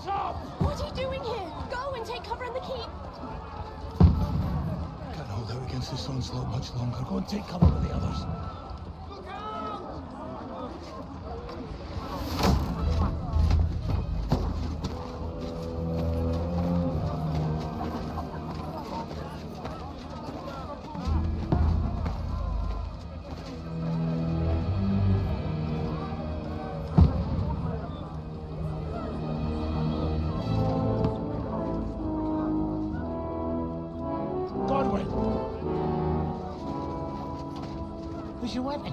up! What are you doing here? Go and take cover in the keep. Can't hold out against this onslaught much longer. Go and take cover with the others. Where's your weapon?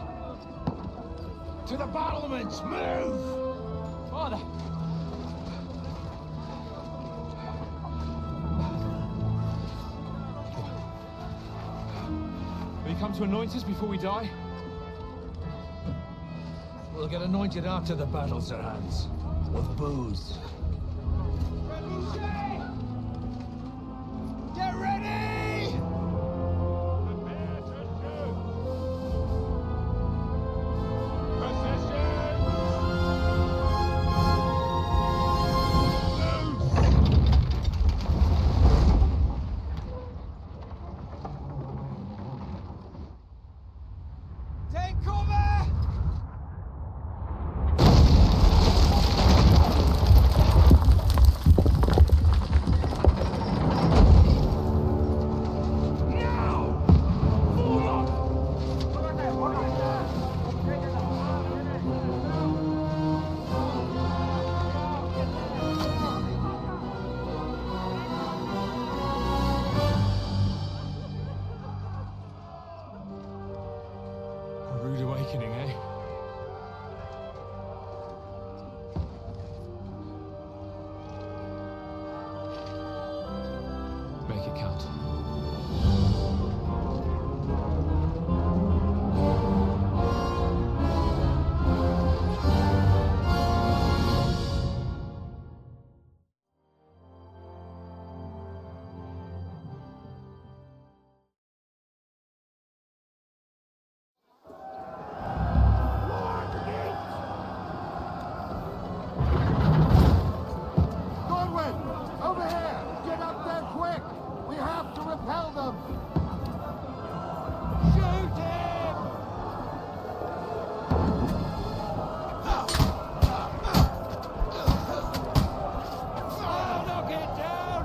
To the battlements! Move! Father! Will you come to anoint us before we die? We'll get anointed after the battles are hands. With booze. Get ready! Take cover! A rude awakening, eh? Make it count. Godwin! Over here! Get up there quick! We have to repel them! Shoot him! Oh, knock it down!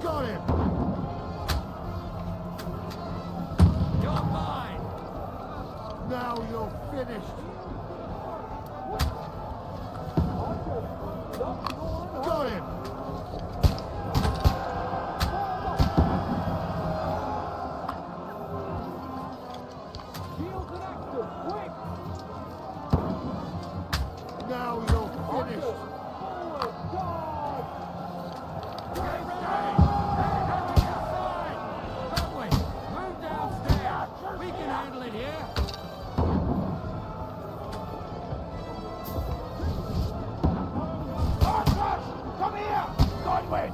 Got him! You're mine! Now you're finished! Got him! Now you're finished! Move downstairs! We can handle it here! Come here! Godwin!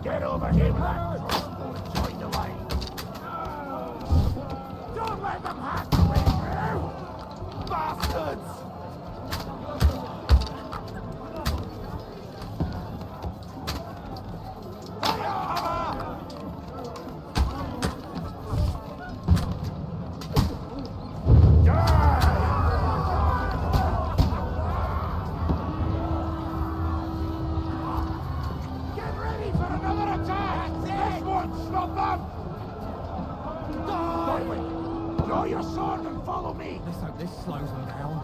Get over here, lads! Join the line! Don't let them hack the way through! Bastards! Get ready for another attack! This won't stop them! Godwin, draw your sword and follow me! Let's hope this slows them down.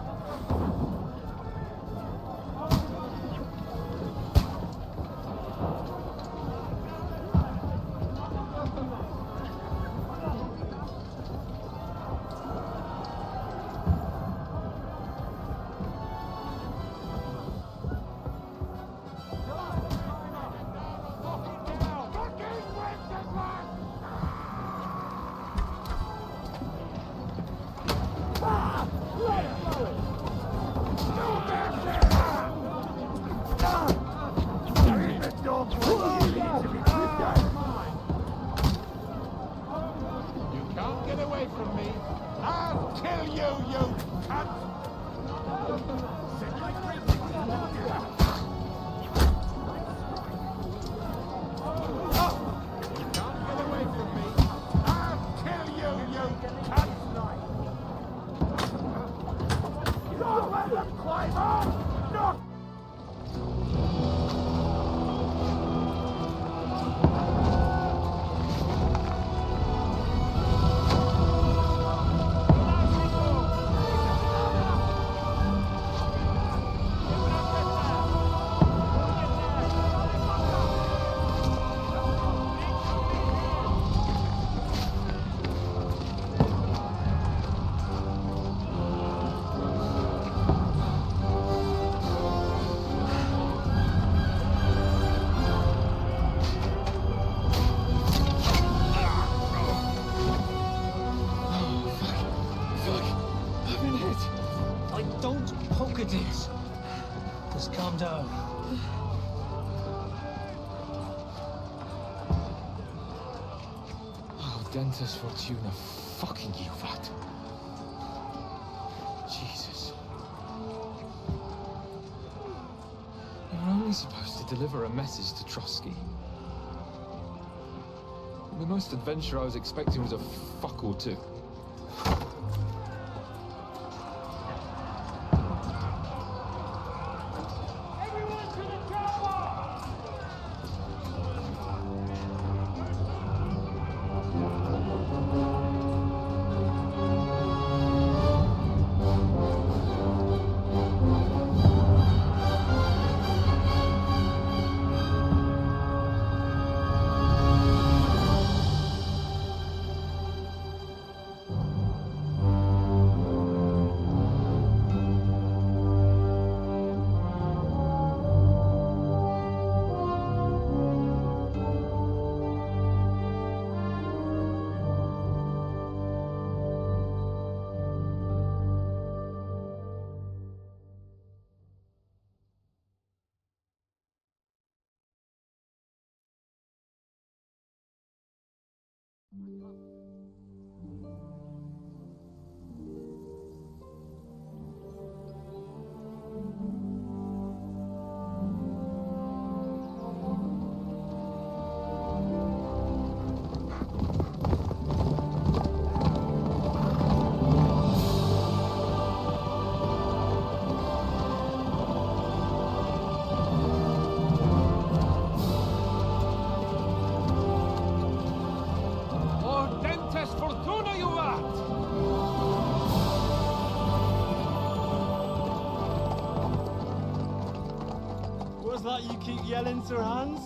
Oh, Dentes Fortuna, fucking you, that. Jesus. You were only supposed to deliver a message to Trotsky. The most adventure I was expecting was a fuck or two. Everyone to the chopper! What's that you keep yelling, Sir Hans?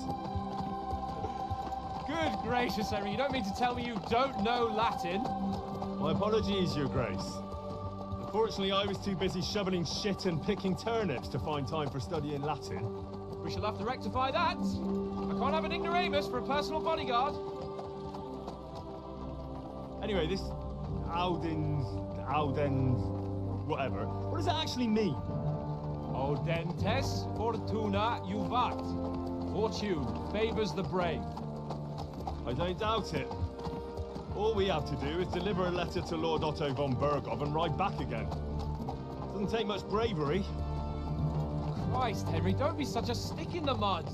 Good gracious, Henry, you don't mean to tell me you don't know Latin? My apologies, Your Grace. Unfortunately, I was too busy shoveling shit and picking turnips to find time for studying Latin. We shall have to rectify that. I can't have an ignoramus for a personal bodyguard. Anyway, this Auden, whatever. What does it actually mean? Audentes fortuna juvat. Fortune favors the brave. I don't doubt it. All we have to do is deliver a letter to Lord Otto von Berghoff and ride back again. Doesn't take much bravery. Christ, Henry, don't be such a stick in the mud.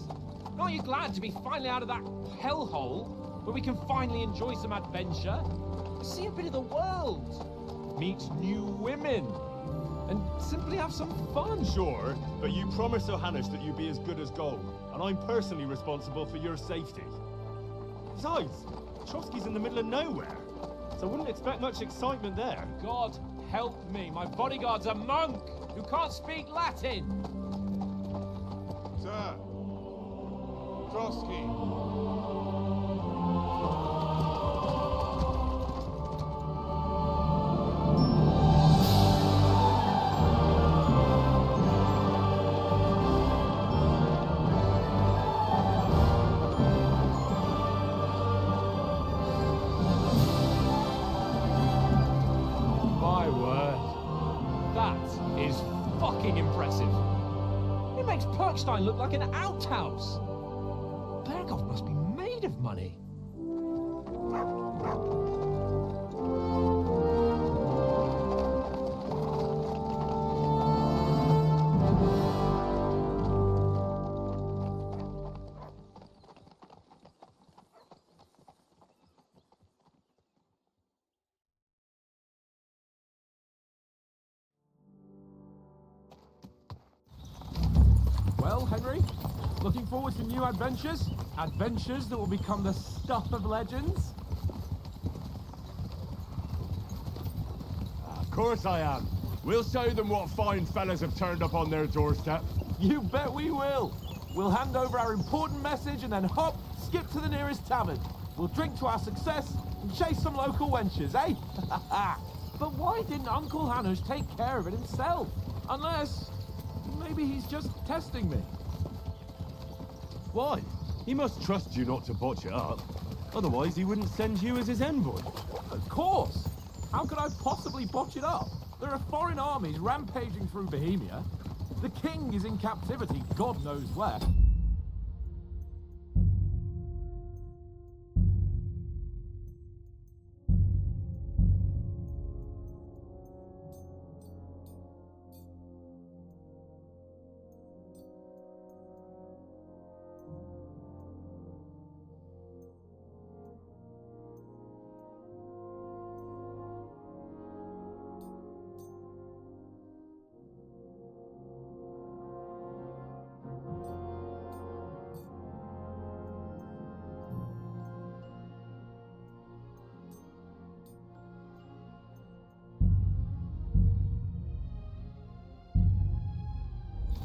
Aren't you glad to be finally out of that hellhole where we can finally enjoy some adventure? See a bit of the world, meet new women, and simply have some fun. Sure, but you promised Johannes that you'd be as good as gold, and I'm personally responsible for your safety. Besides, Trotsky's in the middle of nowhere, so I wouldn't expect much excitement there. God help me, my bodyguard's a monk who can't speak Latin. Sir, Trotsky. My word, that is fucking impressive. It makes Perkstein look like an outhouse. Berghoff must be made of money. Well, Henry, looking forward to new adventures? Adventures that will become the stuff of legends? Of course I am. We'll show them what fine fellas have turned up on their doorstep. You bet we will. We'll hand over our important message and then hop, skip to the nearest tavern. We'll drink to our success and chase some local wenches, eh? But why didn't Uncle Hanush take care of it himself? Unless, maybe he's just testing me. Why? He must trust you not to botch it up. Otherwise, he wouldn't send you as his envoy. Of course. How could I possibly botch it up? There are foreign armies rampaging through Bohemia. The king is in captivity, God knows where.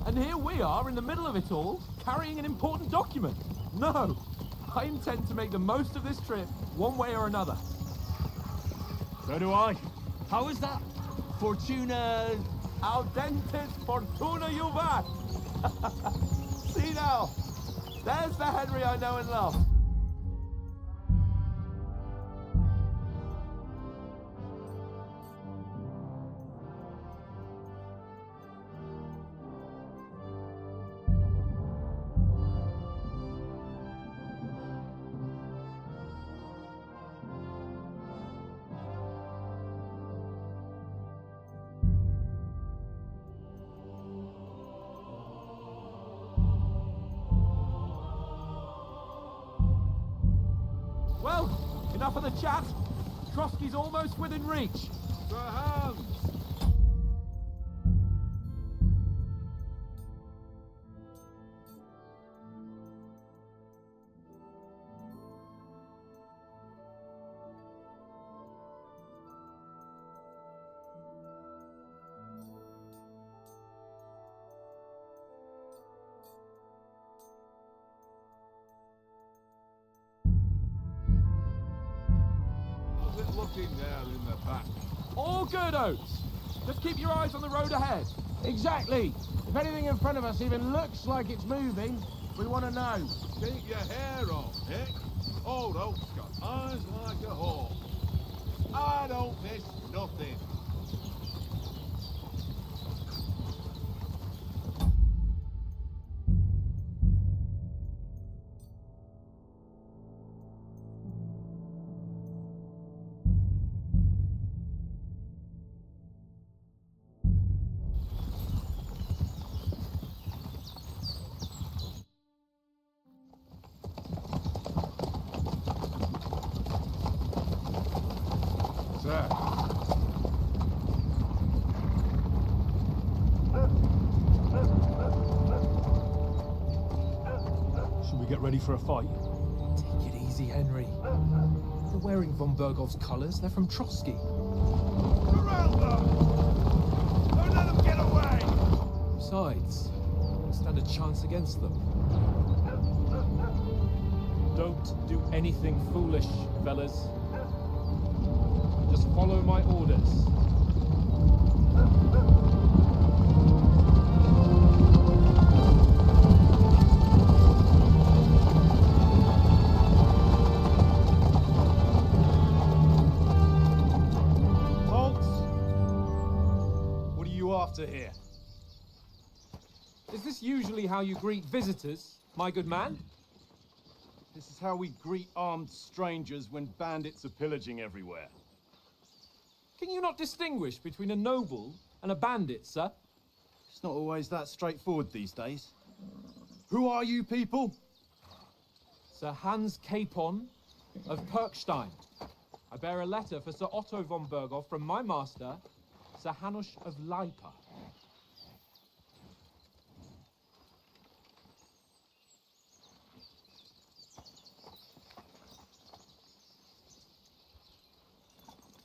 And here we are in the middle of it all, carrying an important document. No, I intend to make the most of this trip, one way or another. So do I. How is that? Fortuna... Audentes fortuna juvat! See now, there's the Henry I know and love. Well, enough of the chat. Trotsky's almost within reach. Sir Hans! How's it looking there in the back? All good, Oates. Just keep your eyes on the road ahead. Exactly. If anything in front of us even looks like it's moving, we want to know. Keep your hair on, Nick. Old Oak's got eyes like a hawk. I don't miss nothing. Sir. Should we get ready for a fight? Take it easy, Henry. They're wearing von Bergov's colours. They're from Trotsky. Corral them! Don't let them get away! Besides, we stand a chance against them. Don't do anything foolish, fellas. Just follow my orders. What are you after here? Is this usually how you greet visitors, my good man? This is how we greet armed strangers when bandits are pillaging everywhere. Can you not distinguish between a noble and a bandit, sir? It's not always that straightforward these days. Who are you people? Sir Hans Capon of Perkstein. I bear a letter for Sir Otto von Berghoff from my master, Sir Hanush of Lipa.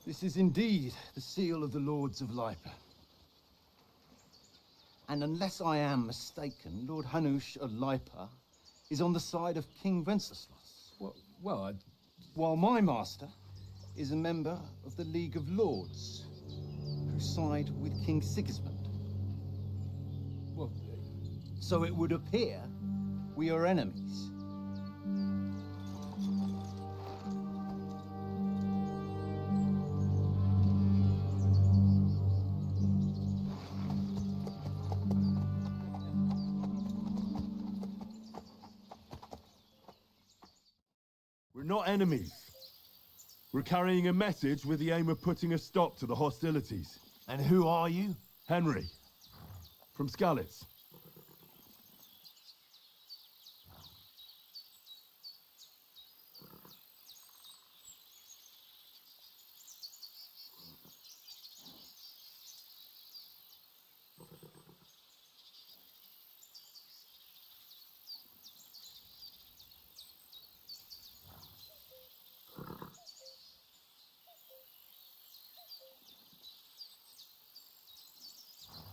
This is indeed the seal of the Lords of Lipa. And unless I am mistaken, Lord Hanush of Lipa is on the side of King Wenceslas. Well, While my master is a member of the League of Lords, who side with King Sigismund. well, So it would appear we are enemies. We're not enemies. We're carrying a message with the aim of putting a stop to the hostilities. And who are you? Henry, from Skalitz.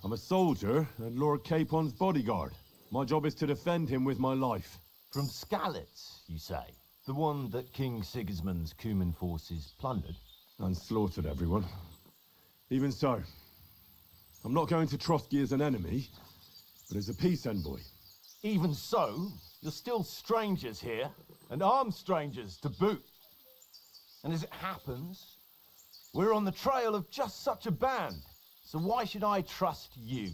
I'm a soldier and Lord Capon's bodyguard. My job is to defend him with my life. From Skalitz, you say? The one that King Sigismund's Cuman forces plundered? And slaughtered everyone. Even so, I'm not going to Trotsky as an enemy, but as a peace envoy. Even so, you're still strangers here, and armed strangers to boot. And as it happens, we're on the trail of just such a band. So why should I trust you?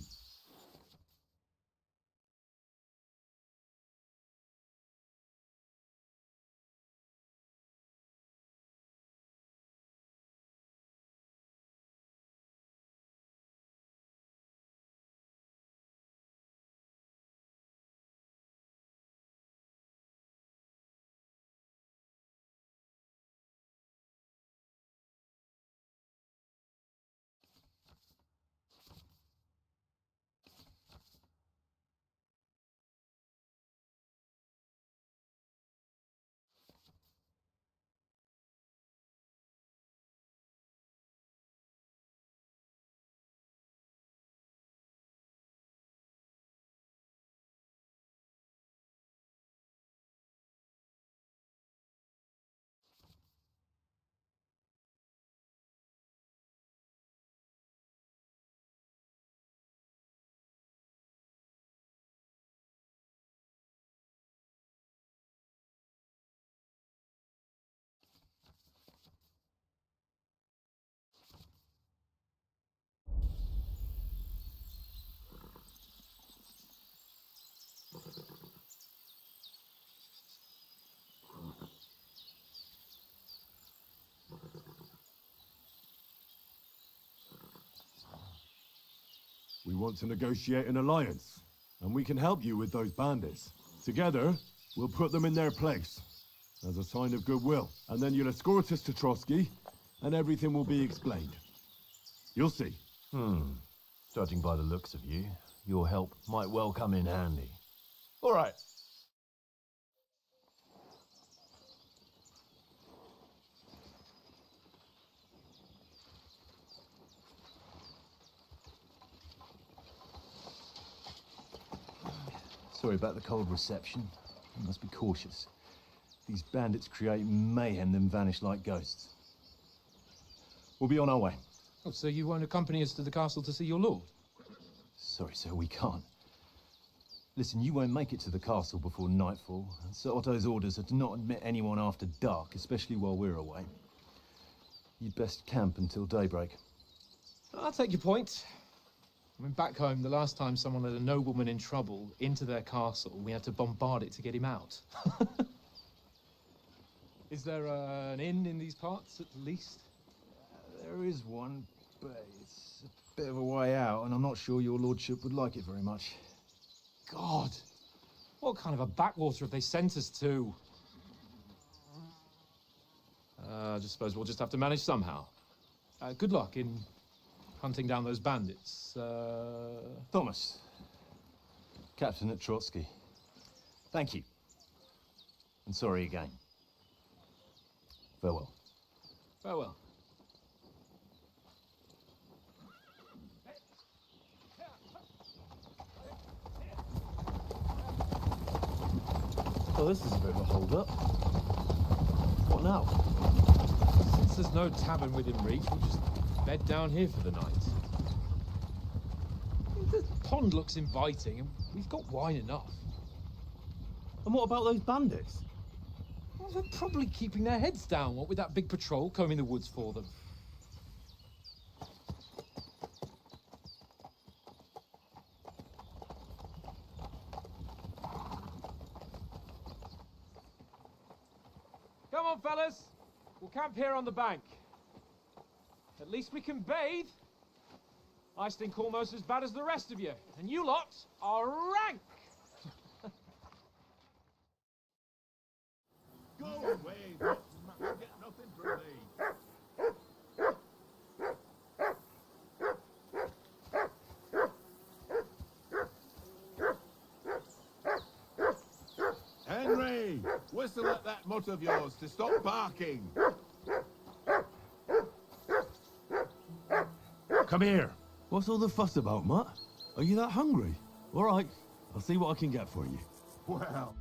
We want to negotiate an alliance, and we can help you with those bandits. Together, we'll put them in their place, as a sign of goodwill. And then you'll escort us to Trotsky, and everything will be explained. You'll see. Judging by the looks of you, your help might well come in handy. All right. Sorry about the cold reception. You must be cautious. These bandits create mayhem, then vanish like ghosts. We'll be on our way. Oh, so you won't accompany us to the castle to see your lord? Sorry, sir, we can't. Listen, you won't make it to the castle before nightfall. And Sir Otto's orders are to not admit anyone after dark, especially while we're away. You'd best camp until daybreak. I'll take your point. I mean, back home, the last time someone let a nobleman in trouble into their castle, we had to bombard it to get him out. Is there an inn in these parts, at least? There is one, but it's a bit of a way out, and I'm not sure your lordship would like it very much. God! What kind of a backwater have they sent us to? I just suppose we'll just have to manage somehow. Good luck in hunting down those bandits. Thomas, captain at Trotsky. Thank you. And sorry again. Farewell. Farewell. Oh, this is a bit of a hold-up. What now? Since there's no tavern within reach, we'll just bed down here for the night. The pond looks inviting, and we've got wine enough. And what about those bandits? Well, they're probably keeping their heads down, what with that big patrol combing the woods for them. Come on, fellas. We'll camp here on the bank. At least we can bathe. I stink almost as bad as the rest of you, and you lot are rank. Go away, Watson. You'll get nothing from me. Henry! Whistle at that mutt of yours to stop barking. Come here. What's all the fuss about, Mutt? Are you that hungry? All right, I'll see what I can get for you. Well...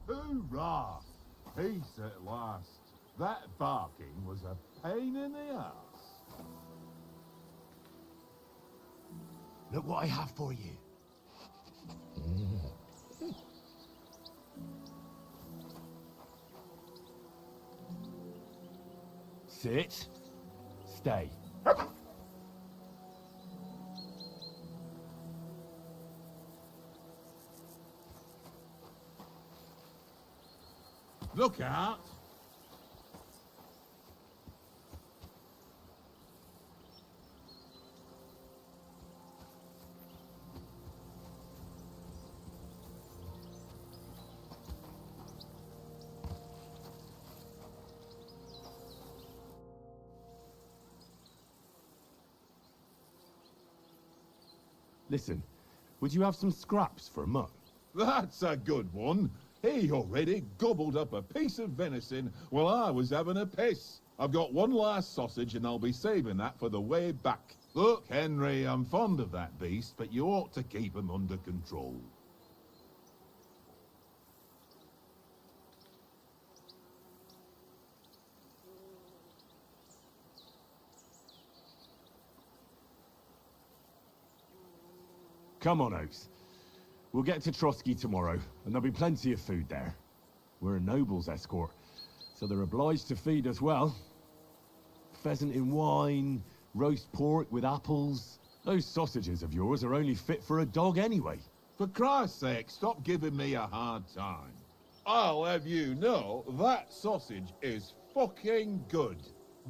Hoorah! Peace at last. That barking was a pain in the ass. Look what I have for you. Sit. Stay. Look out! Listen, would you have some scraps for a mutt? That's a good one. He already gobbled up a piece of venison while I was having a piss. I've got one last sausage and I'll be saving that for the way back. Look, Henry, I'm fond of that beast, but you ought to keep him under control. Come on, Oaks. We'll get to Trotsky tomorrow, and there'll be plenty of food there. We're a noble's escort, so they're obliged to feed us well. Pheasant in wine, roast pork with apples. Those sausages of yours are only fit for a dog anyway. For Christ's sake, stop giving me a hard time. I'll have you know that sausage is fucking good.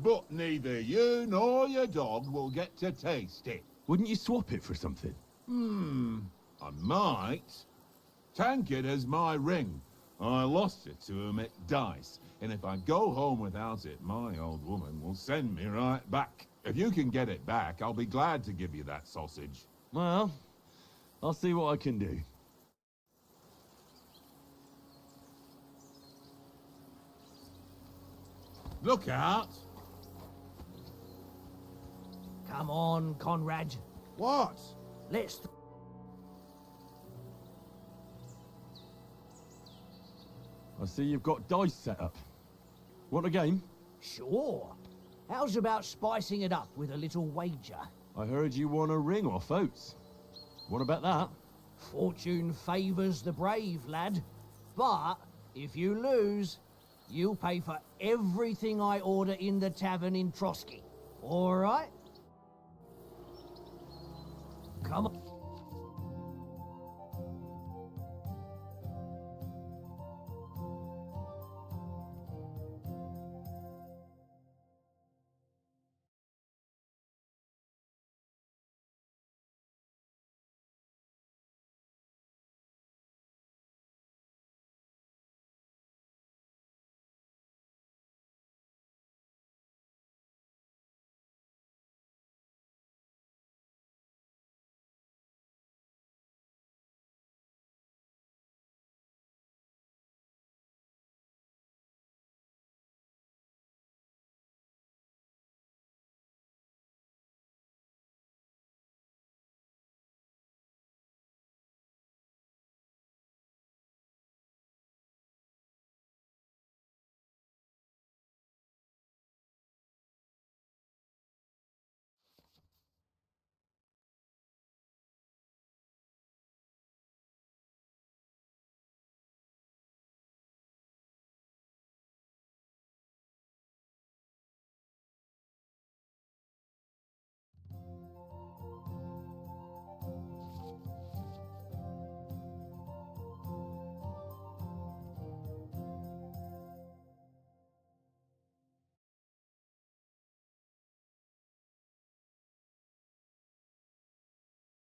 But neither you nor your dog will get to taste it. Wouldn't you swap it for something? I might. Tankard has my ring. I lost it to him at dice, and if I go home without it, my old woman will send me right back. If you can get it back, I'll be glad to give you that sausage. Well, I'll see what I can do. Look out! Come on, Conrad. What? Let's... I see you've got dice set up. Want a game? Sure. How's about spicing it up with a little wager? I heard you won a ring off Oates. What about that? Fortune favours the brave, lad. But if you lose, you'll pay for everything I order in the tavern in Trotsky. All right? Come on.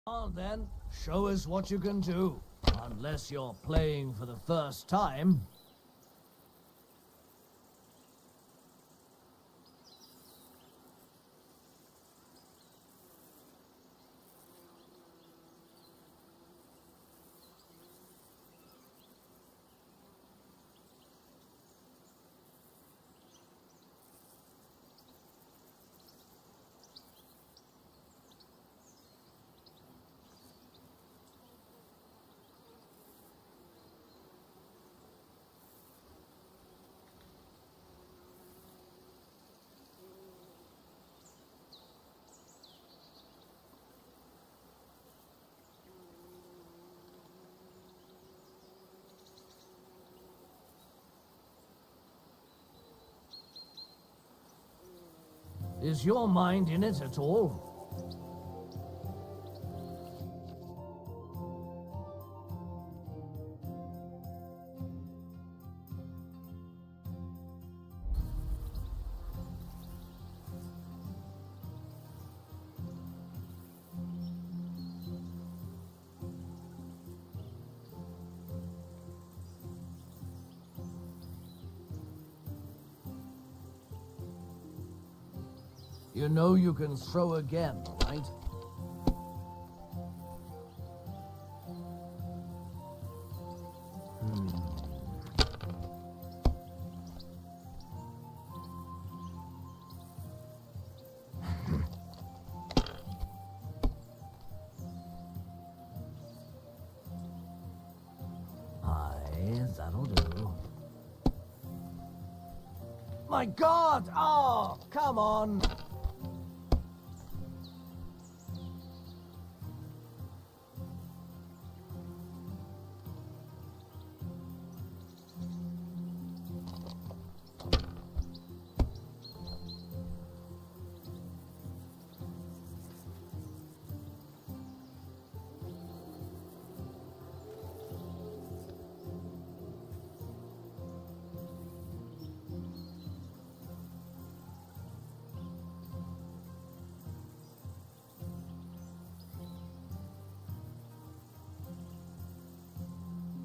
Well then, show us what you can do. Unless you're playing for the first time. Is your mind in it at all? You know you can throw again, right? Aye, that'll do. My God! Oh, come on!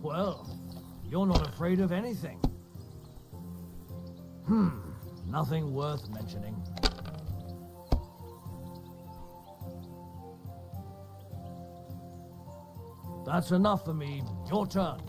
Well, you're not afraid of anything. Nothing worth mentioning. That's enough for me. Your turn.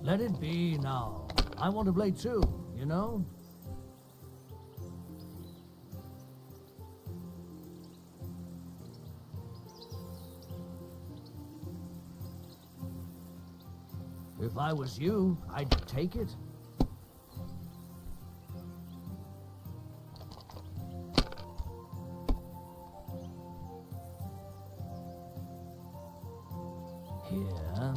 Let it be now. I want to play too, you know? If I was you, I'd take it. Here.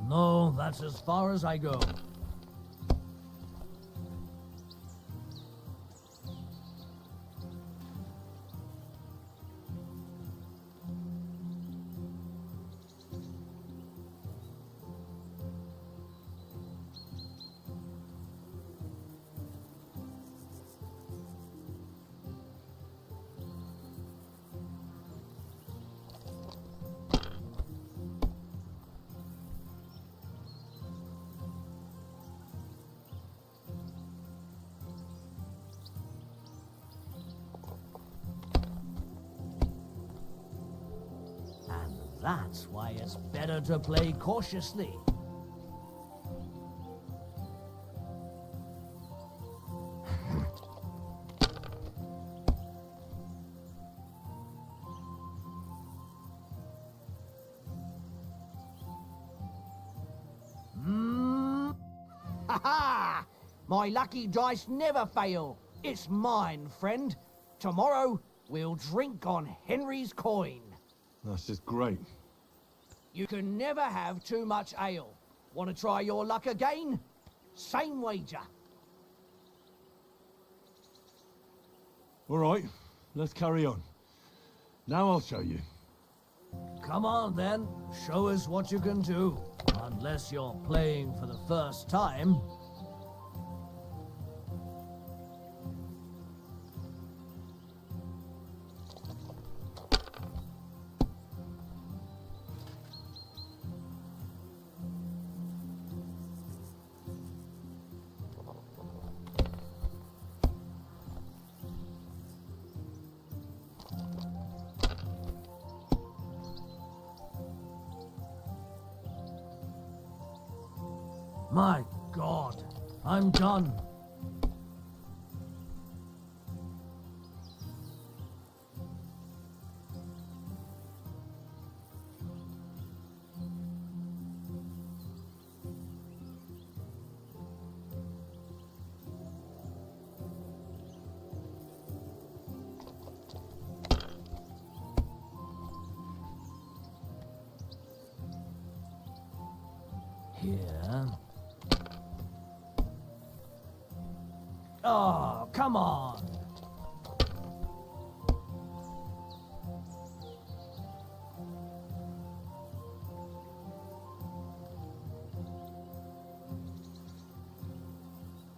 No, that's as far as I go. That's why it's better to play cautiously. Ha-ha! My lucky dice never fail. It's mine, friend. Tomorrow, we'll drink on Henry's coin. That's just great. You can never have too much ale. Want to try your luck again? Same wager. All right, let's carry on. Now I'll show you. Come on then, show us what you can do. Unless you're playing for the first time. My God, I'm done. Here. Oh, come on.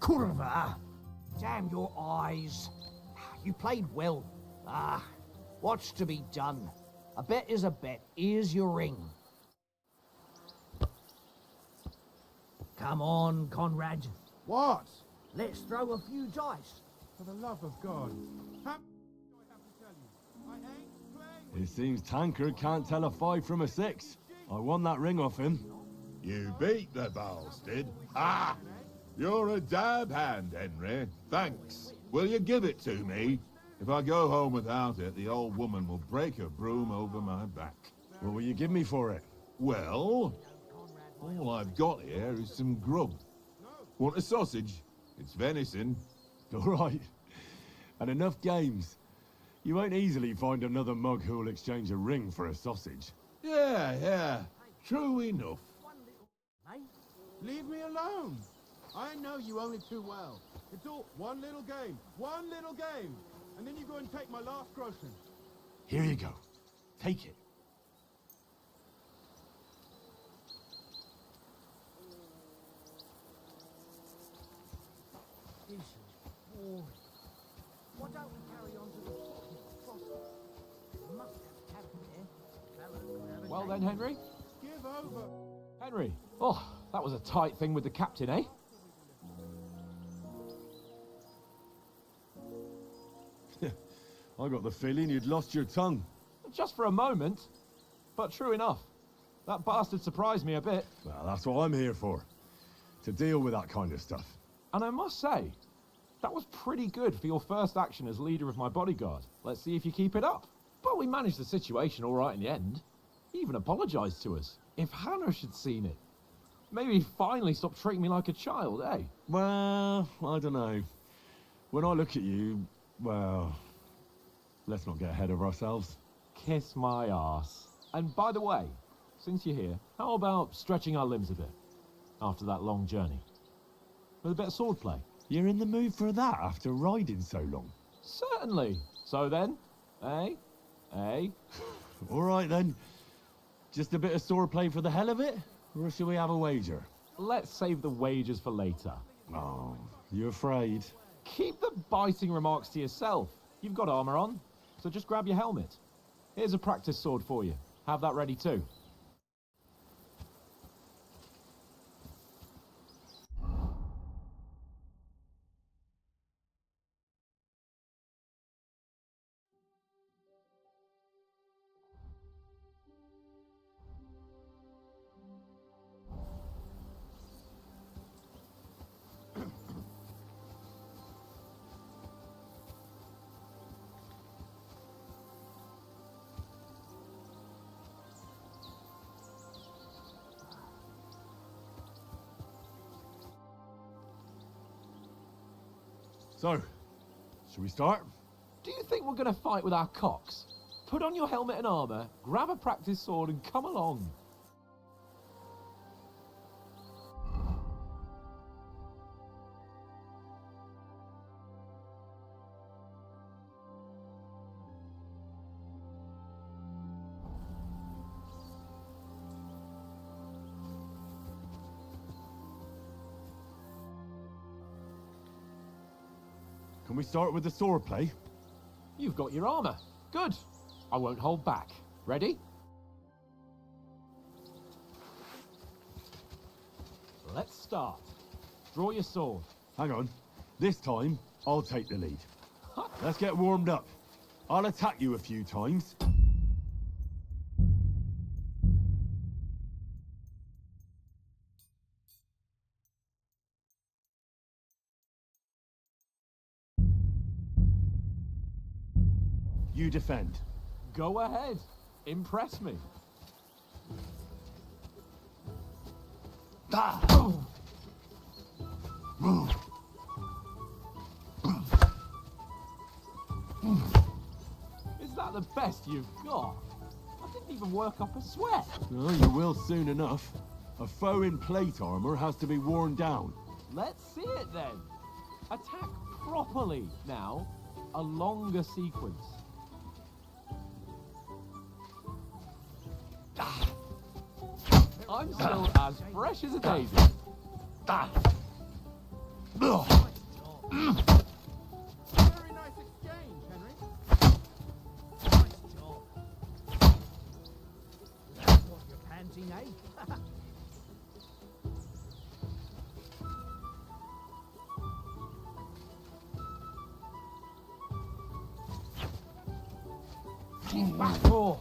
Curva! Damn your eyes. You played well. What's to be done? A bet is a bet. Here's your ring. Come on, Conrad. What? Let's throw a few dice. For the love of God. I have to tell you, I ain't playing. It seems Tankard can't tell a 5 from a 6. I won that ring off him. You beat the bastard. Ah! You're a dab hand, Henry. Thanks. Will you give it to me? If I go home without it, the old woman will break her broom over my back. What will you give me for it? Well, all I've got here is some grub. Want a sausage? It's venison. All right. And enough games. You won't easily find another mug who'll exchange a ring for a sausage. Yeah. True enough. Leave me alone. I know you only too well. It's all one little game, and then you go and take my last groschen. Here you go. Take it. This is boring. Why don't we carry on to the crossing? There must have a tavern there. Fella could have a Well name. then, Henry. Give over. Henry. Oh, that was a tight thing with the captain, eh? I got the feeling you'd lost your tongue. Just for a moment. But true enough. That bastard surprised me a bit. Well, that's what I'm here for. To deal with that kind of stuff. And I must say, that was pretty good for your first action as leader of my bodyguard. Let's see if you keep it up. But we managed the situation all right in the end. He even apologized to us. If Hannah had seen it, maybe he'd finally stop treating me like a child, eh? Well, I don't know. When I look at you, well, let's not get ahead of ourselves. Kiss my arse. And by the way, since you're here, how about stretching our limbs a bit after that long journey? With a bit of swordplay. You're in the mood for that after riding so long? Certainly. So then, eh? All right then. Just a bit of swordplay for the hell of it? Or shall we have a wager? Let's save the wagers for later. Oh, you afraid? Keep the biting remarks to yourself. You've got armor on, so just grab your helmet. Here's a practice sword for you. Have that ready too. So, shall we start? Do you think we're going to fight with our cocks? Put on your helmet and armor, grab a practice sword and come along. Can we start with the swordplay? You've got your armor. Good. I won't hold back. Ready? Let's start. Draw your sword. Hang on. This time, I'll take the lead. Let's get warmed up. I'll attack you a few times. You defend. Go ahead. Impress me. Is that the best you've got? I didn't even work up a sweat. Oh, you will soon enough. A foe in plate armor has to be worn down. Let's see it then. Attack properly now. A longer sequence. I'm still as fresh as a daisy. Very nice exchange, Henry. Nice job. That's what you're panting, eh? Oh,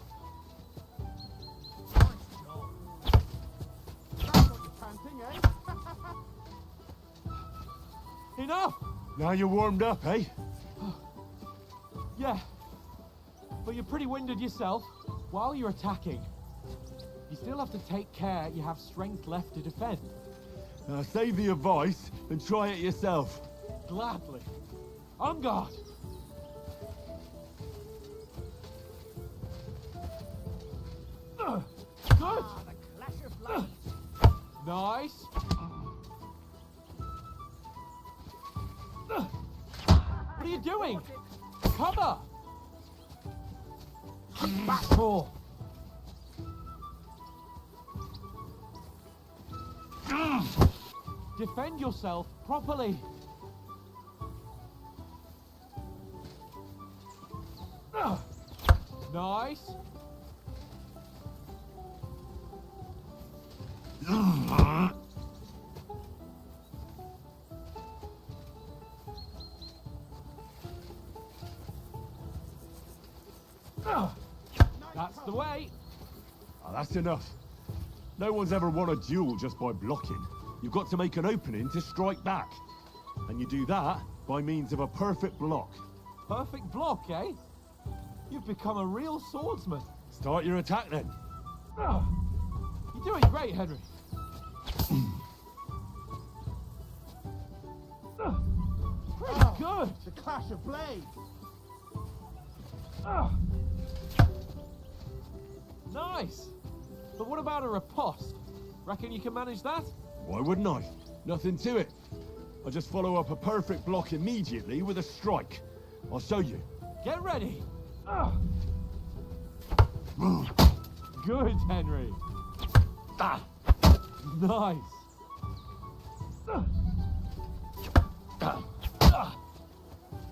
That's what you're panting, eh? enough! Now you're warmed up, eh? Yeah, but you're pretty winded yourself while you're attacking. You still have to take care you have strength left to defend. Now save the advice and try it yourself. Gladly. On guard! Good! Ah, the clash of blades. Nice! What are you doing? Cover! Back four! Defend yourself properly! Nice! That's the way! Ah, that's enough. No one's ever won a duel just by blocking. You've got to make an opening to strike back. And you do that by means of a perfect block. Perfect block, eh? You've become a real swordsman. Start your attack then. You're doing great, Henry. Pretty good. The clash of blades. Nice. But what about a riposte? Reckon you can manage that? Why wouldn't I? Nothing to it. I just follow up a perfect block immediately with a strike. I'll show you. Get ready. Good, Henry. Nice.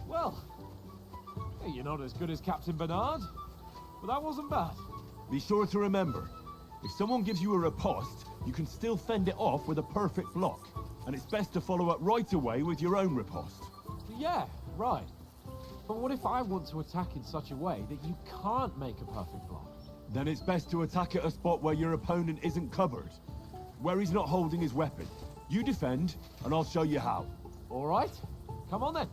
Well, hey, you're not as good as Captain Bernard, but that wasn't bad. Be sure to remember, if someone gives you a riposte, you can still fend it off with a perfect block. And it's best to follow up right away with your own riposte. Yeah, right. But what if I want to attack in such a way that you can't make a perfect block? Then it's best to attack at a spot where your opponent isn't covered. Where he's not holding his weapon. You defend, and I'll show you how. All right. Come on then.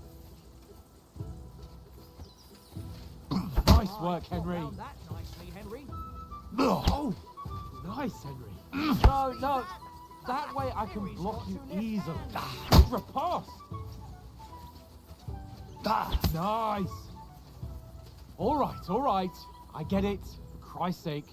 Nice work, Henry. Well, that nicely, Henry. Oh, nice, Henry. No. That way I can block you easily. Good riposte. Nice. All right. I get it. For Christ's sake.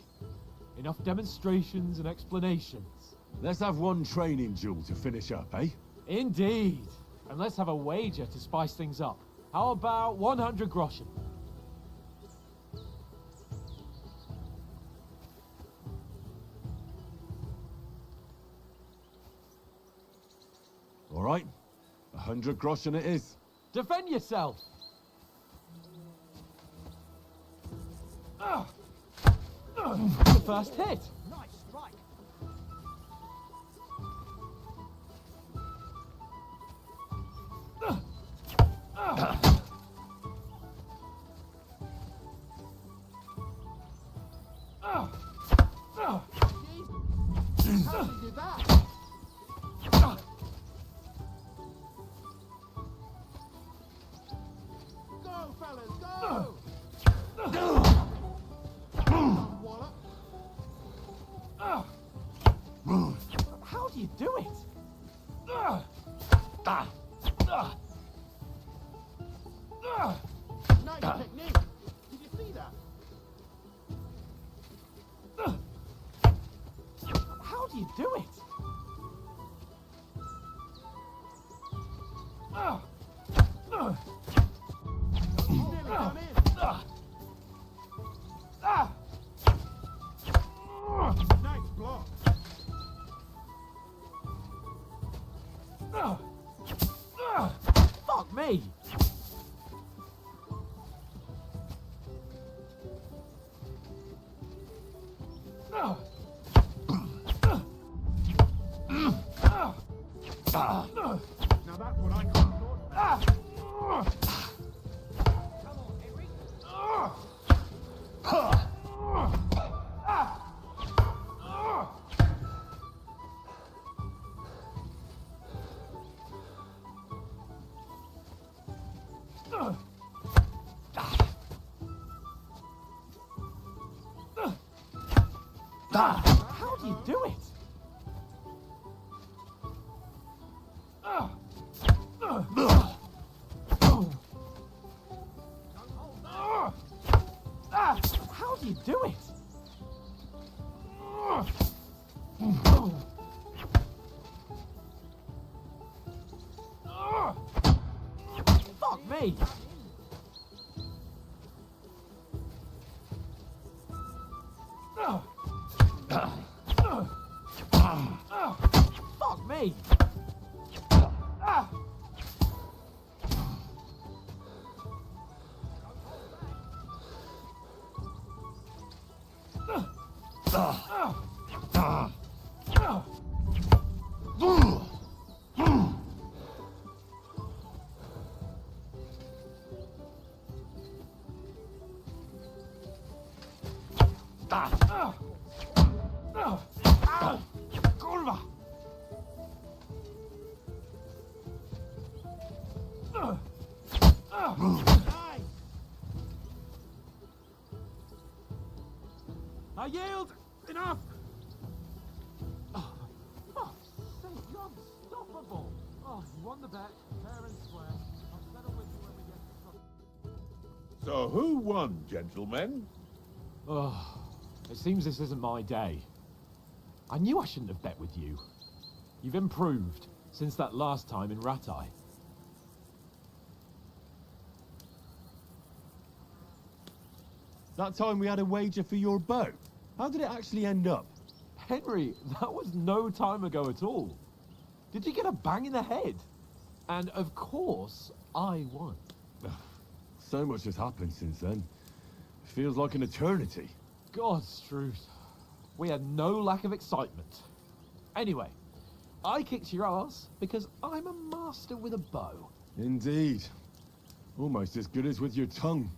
Enough demonstrations and explanations. Let's have one training duel to finish up, eh? Indeed. And let's have a wager to spice things up. How about 100 groschen? All right. 100 groschen it is. Defend yourself! The first hit! Nice strike. How did you do that? Go, fellas, go! How do you do it? Nice technique. Did you see that? How do you do it? Nearly done in. Nice block. Fuck me! Now that's what I call How do you do it? How do you do it? Fuck me! Fuck me! Kurwa! I yield! Enough! Oh, you're unstoppable! Oh, you won the bet, fair and square. I'll settle with you when we get to So who won, gentlemen? Oh, it seems this isn't my day. I knew I shouldn't have bet with you. You've improved since that last time in Ratai. That time we had a wager for your boat. How did it actually end up? Henry, that was no time ago at all. Did you get a bang in the head? And of course, I won. So much has happened since then. Feels like an eternity. God's truth. We had no lack of excitement. Anyway, I kicked your ass because I'm a master with a bow. Indeed. Almost as good as with your tongue.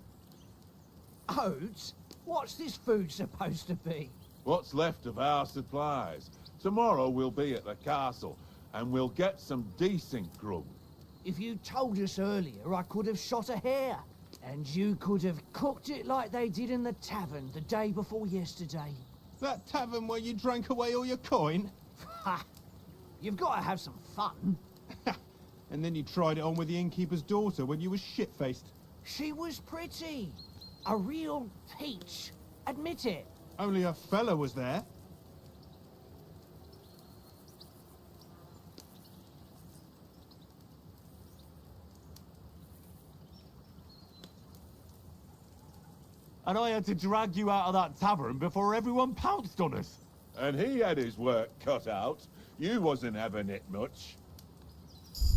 Oats? What's this food supposed to be? What's left of our supplies? Tomorrow we'll be at the castle, and we'll get some decent grub. If you told us earlier, I could have shot a hare. And you could have cooked it like they did in the tavern the day before yesterday. That tavern where you drank away all your coin? Ha! You've got to have some fun. And then you tried it on with the innkeeper's daughter when you were shit-faced. She was pretty. A real peach. Admit it. Only a fella was there. And I had to drag you out of that tavern before everyone pounced on us. And he had his work cut out. You wasn't having it much.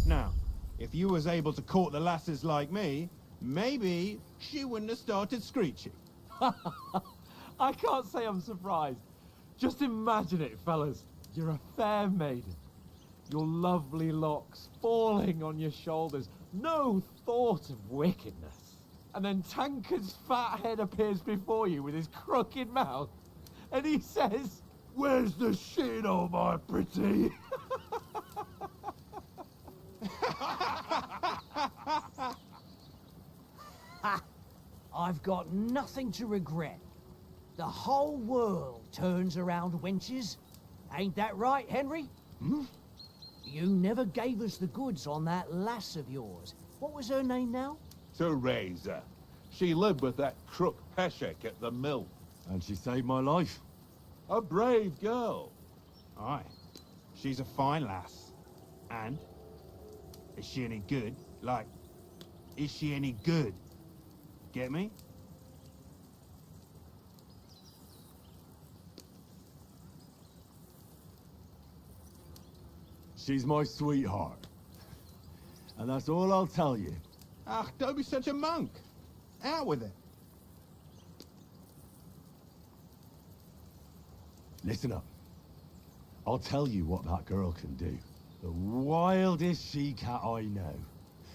Now, if you was able to court the lasses like me, maybe she wouldn't have started screeching. I can't say I'm surprised. Just imagine it, fellas. You're a fair maiden. Your lovely locks falling on your shoulders. No thought of wickedness. And then Tankard's fat head appears before you with his crooked mouth. And he says, "Where's the shit, oh my pretty?" I've got nothing to regret. The whole world turns around wenches, Ain't that right, Henry? Hmm? You never gave us the goods on that lass of yours. What was her name now? Teresa. She lived with that crook Peshek at the mill. And she saved my life. A brave girl. Aye. She's a fine lass. And? Is she any good? Like, is she any good? Get me? She's my sweetheart. And that's all I'll tell you. Ah, don't be such a monk. Out with it. Listen up. I'll tell you what that girl can do. The wildest she-cat I know.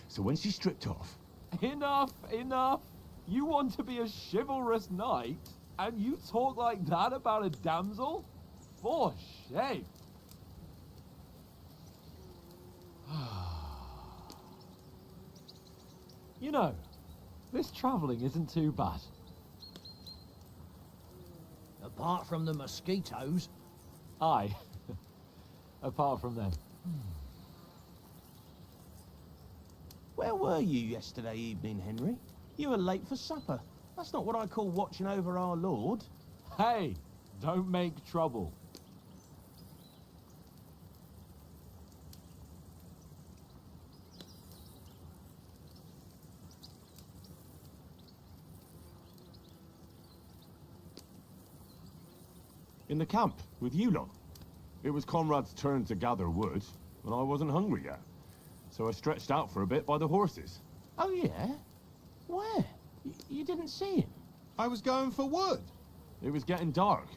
So when she's stripped off... Enough, enough. You want to be a chivalrous knight, and you talk like that about a damsel? For shame. You know, this travelling isn't too bad. Apart from the mosquitoes. Aye. Apart from them. Where were you yesterday evening, Henry? You were late for supper. That's not what I call watching over our Lord. Hey, don't make trouble. In the camp, with you lot. It was Conrad's turn to gather wood, and I wasn't hungry yet. So I stretched out for a bit by the horses. Oh, yeah? Where? You didn't see him? I was going for wood. It was getting dark.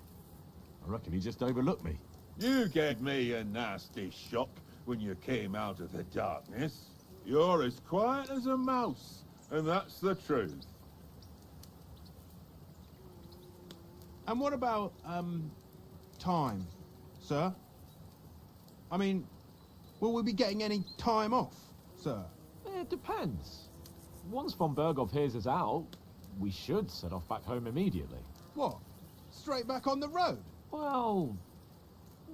I reckon he just overlooked me. You gave me a nasty shock when you came out of the darkness. You're as quiet as a mouse, and that's the truth. And what about, time, sir? I mean, will we be getting any time off, sir? It depends. Once von Berghoff hears us out, we should set off back home immediately. What? Straight back on the road? Well,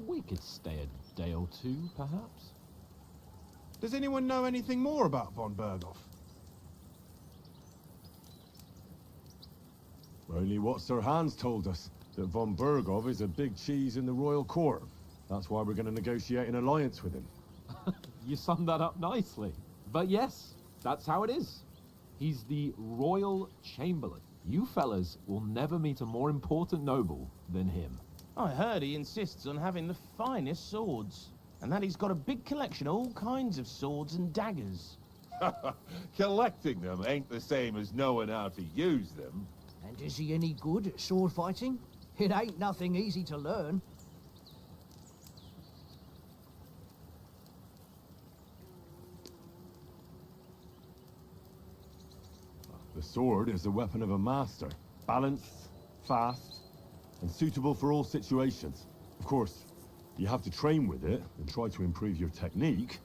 we could stay a day or two, perhaps. Does anyone know anything more about von Berghoff? Only what Sir Hans told us, that von Berghoff is a big cheese in the royal court. That's why we're going to negotiate an alliance with him. You summed that up nicely. But yes, that's how it is. He's the royal chamberlain. You fellas will never meet a more important noble than him. I heard he insists on having the finest swords. And that he's got a big collection of all kinds of swords and daggers. Collecting them ain't the same as knowing how to use them. And is he any good at sword fighting? It ain't nothing easy to learn. The sword is the weapon of a master. Balanced, fast, and suitable for all situations. Of course, you have to train with it and try to improve your technique,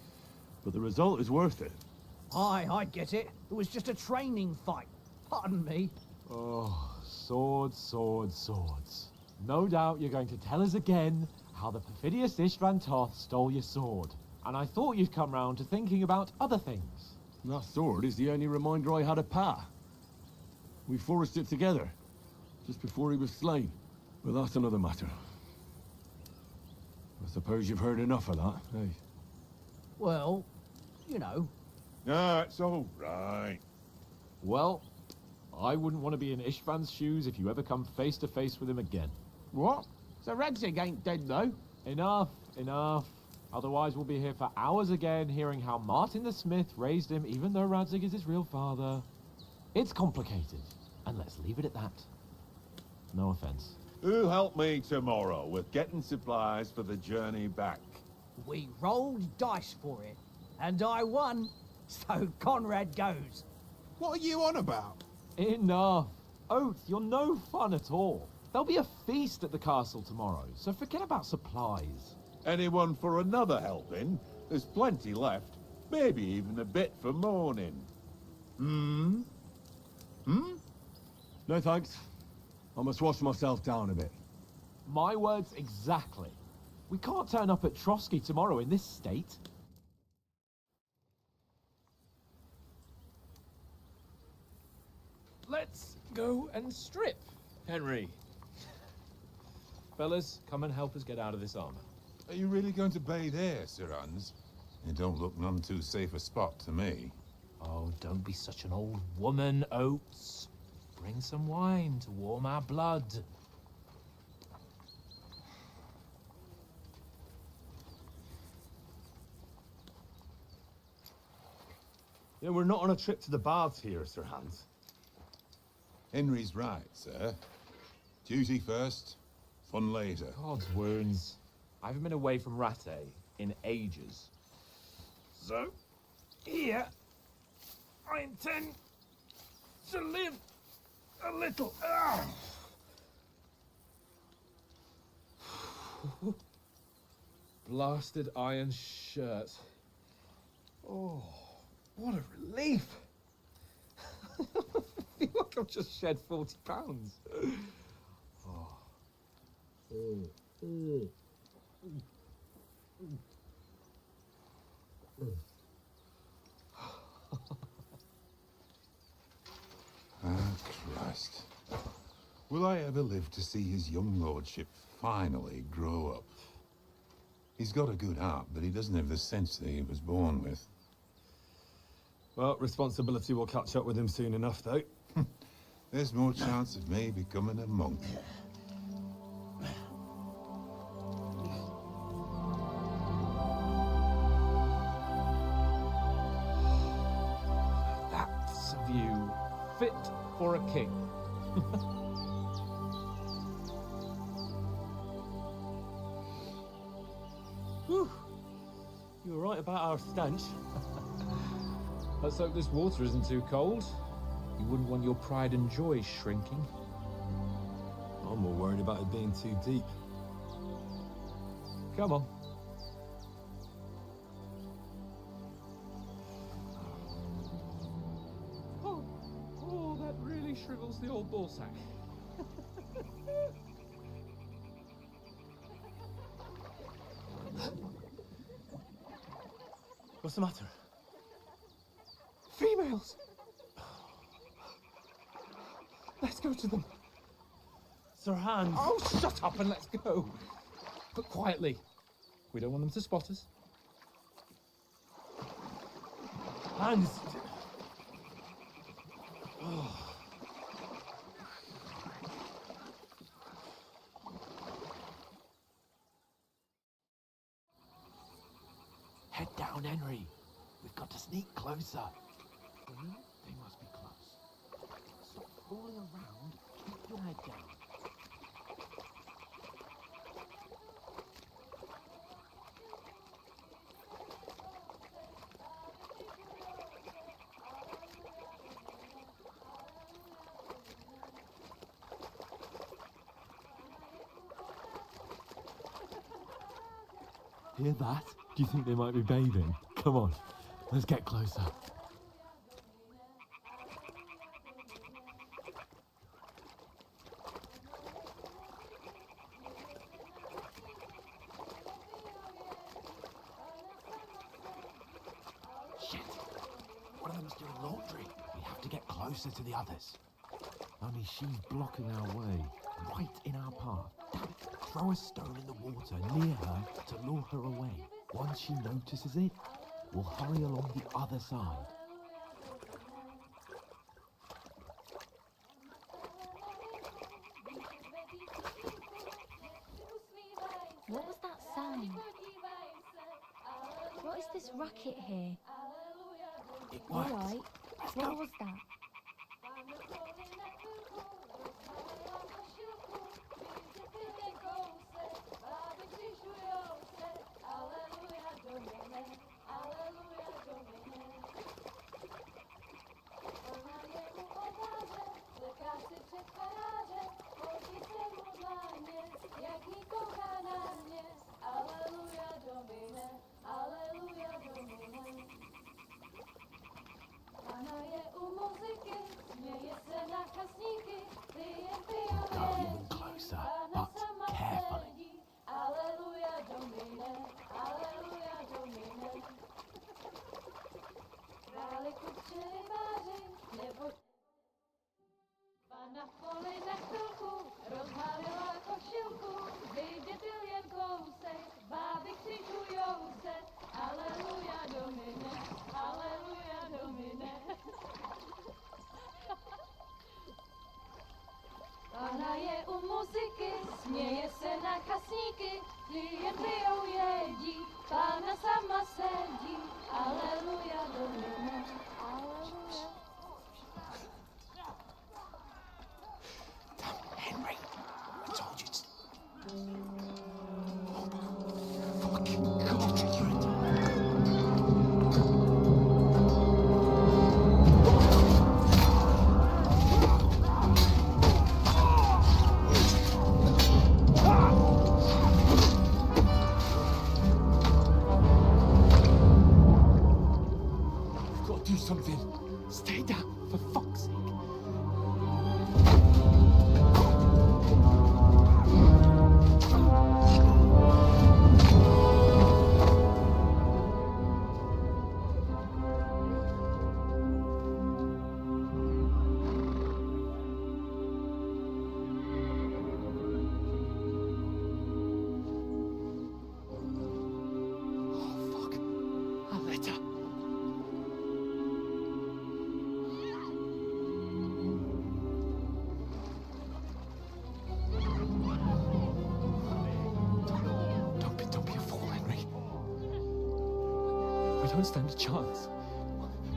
but the result is worth it. Aye, I get it. It was just a training fight. Pardon me. Oh, swords, swords, swords. No doubt you're going to tell us again how the perfidious Istvan Toth stole your sword. And I thought you'd come round to thinking about other things. That sword is the only reminder I had of Pa. We forged it together, just before he was slain. But that's another matter. I suppose you've heard enough of that, eh? Well, you know. No, it's all right. Well, I wouldn't want to be in Istvan's shoes if you ever come face to face with him again. What? So Radzig ain't dead, though? Enough, enough. Otherwise we'll be here for hours again hearing how Martin the Smith raised him even though Radzig is his real father. It's complicated, and let's leave it at that. No offense. Who'll help me tomorrow with getting supplies for the journey back? We rolled dice for it, and I won, so Conrad goes. What are you on about? Enough. Oath, you're no fun at all. There'll be a feast at the castle tomorrow, so forget about supplies. Anyone for another helping? There's plenty left. Maybe even a bit for morning. No thanks. I must wash myself down a bit. My words exactly. We can't turn up at Trotsky tomorrow in this state. Let's go and strip, Henry. Fellas, come and help us get out of this armor. Are you really going to bathe here, Sir Hans? It don't look none too safe a spot to me. Oh, don't be such an old woman, Oates. Bring some wine to warm our blood. Yeah, we're not on a trip to the baths here, Sir Hans. Henry's right, sir. Duty first, fun later. God's wounds. I haven't been away from Rattay in ages. So, here, I intend to live a little. Blasted iron shirt. Oh, what a relief. I feel like I've just shed 40 pounds. Ah, Christ. Will I ever live to see his young lordship finally grow up? He's got a good heart, but he doesn't have the sense that he was born with. Well, responsibility will catch up with him soon enough, though. There's more chance of me becoming a monk. That's a view fit for a king. Whew. You were right about our stench. Let's hope this water isn't too cold. You wouldn't want your pride and joy shrinking. I'm more worried about it being too deep. Come on. Oh, that really shrivels the old ball sack. What's the matter? Females! Let's go to them. Sir Hans. Oh, shut up and let's go. But quietly. We don't want them to spot us. Hans. Head down, Henry. We've got to sneak closer. They must be close. Stop fooling around. Keep your head down. Hear that? Do you think they might be bathing? Come on, let's get closer. Shit! One of them's doing laundry. We have to get closer to the others. Only she's blocking our way, right in our path. Damn it. Throw a stone in the water near her to lure her away. Once she notices it, we'll hurry along the other side. What was that sound? What is this racket here? It worked. Alright, Let's what go. was that? Aleluja, Domine. Pana je u muzyki. Dále kutřeli báři, nebo pana v poli za chvilku rozhálila košilku, vydětil jen kousek, báby křičujou se, aleluja domine, aleluja domine. Pana je u muziky, směje se na kasníky, ty jen pijou jedí, pána sama sedí, aleluja domine, aleluja. Henry, I told you to... Oh, fucking God, you're a... We've got to do something. Stay down, for fuck's sake. Don't stand a chance.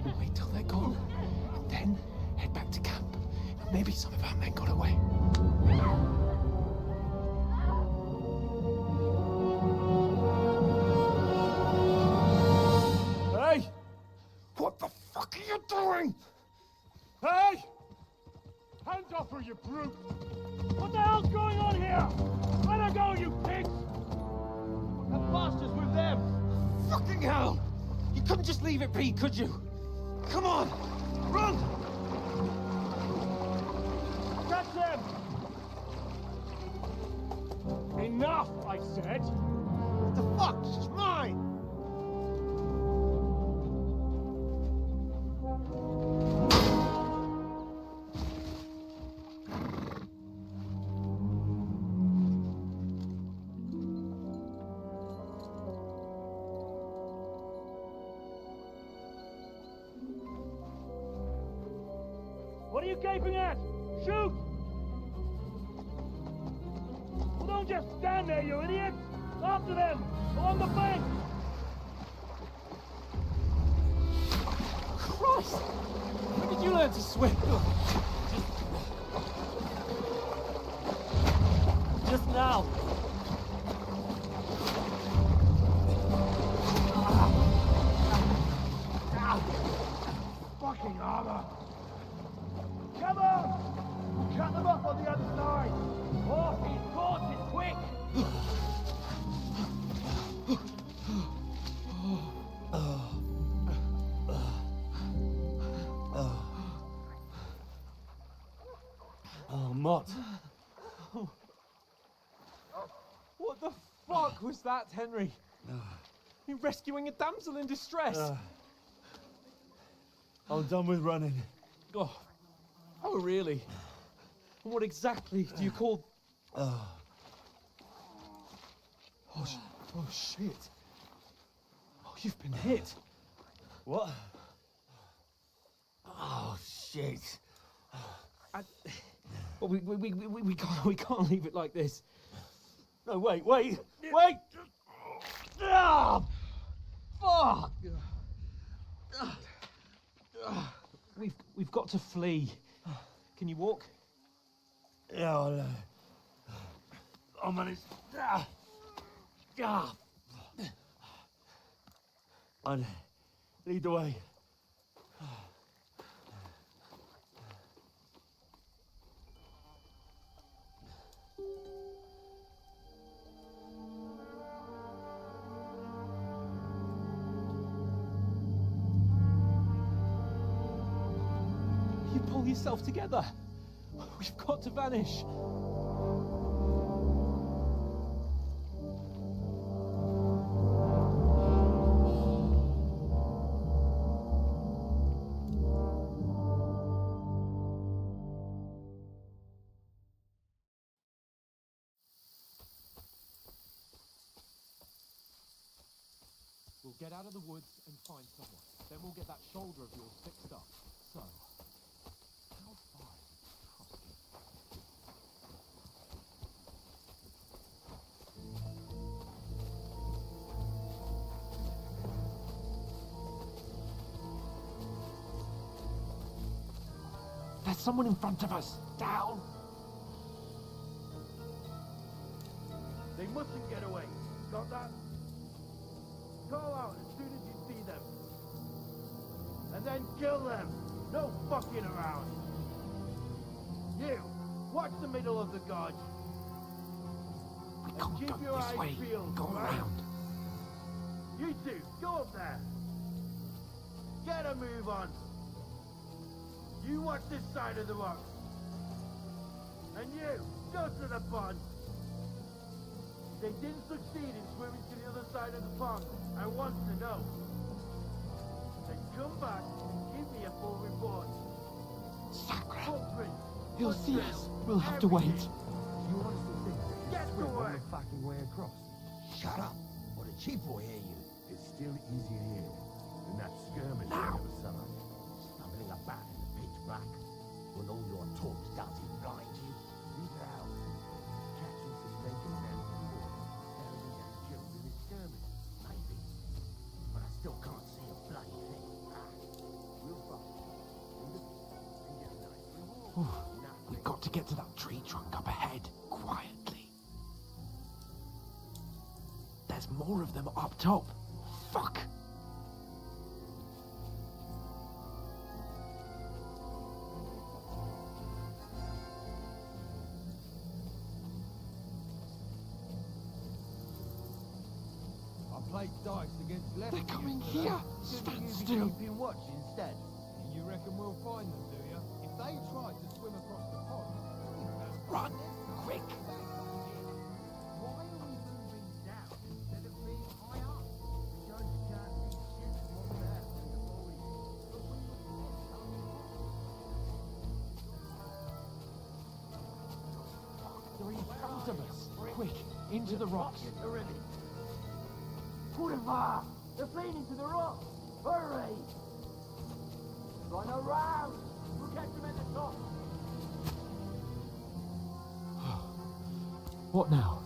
We'll wait till they're gone, and then head back to camp. And maybe some of our men got away. Hey! What the fuck are you doing? Hey! Hands off her, you brute! What the hell's going on here? Let her go, you pigs! The bastards were them! Fucking hell! You couldn't just leave it be, could you? Come on! Run! Catch them! Enough, I said! What the fuck? She's mine! What are you gaping at? Shoot! Well, don't just stand there, you idiots! After them! Along the bank! Christ! When did you learn to swim? Just now! Fucking armor! Come on! Cut them off on the other side! Horses, quick! Oh, Mott. What the fuck was that, Henry? You rescuing a damsel in distress? I'm done with running. Oh, really? And what exactly do you call... Oh, shit. Oh, you've been hit. What? Oh, shit. Well, we can't leave it like this. No, wait! Ah! Fuck! We've got to flee. Can you walk? Yeah, I'll manage. I'd lead the way. You pull yourself together. We've got to vanish. get out of the woods and find someone. Then we'll get that shoulder of yours fixed up. So, how far is it to Trotsky? There's someone in front of us! Down! They mustn't get away. Got that? Call out as soon as you see them. And then kill them. No fucking around. You, watch the middle of the gorge. We And can't keep go your this eyes way. peeled, Go right? around. You two, go up there. Get a move on. You watch this side of the rocks. And you, go to the pond. They didn't succeed in swimming to the other side of the pond. I want to know. Then come back and give me a full report. Sacre! Footprints. He'll see us. We'll have to wait. You honestly think they can Get swim to on work. the fucking way across? Shut up, or the chief will hear you. It's still easier here than that skirmish on the other side. Stumbling about in the pitch black, when all your talk does is blind you. Figure out. Catching some naked men before burying their killed in this skirmish. Maybe, but I still can't see a bloody thing. We'll find it. And get a nice reward. We've got to get to that tree trunk up ahead, quietly. There's more of them up top. Fuck! I played dice against left. They're coming here! Stand still! Keeping watch instead. You reckon we'll find them, do you? If they tried to swim across the pond, Run! Quick! why are we moving down instead of being high up? Because you can't see shit from up there through the foliage. They're in front of us! Quick! Into the rocks! Already. Put they're fleeing into the rocks! Hurry! Run around! We'll catch them at the top! What now?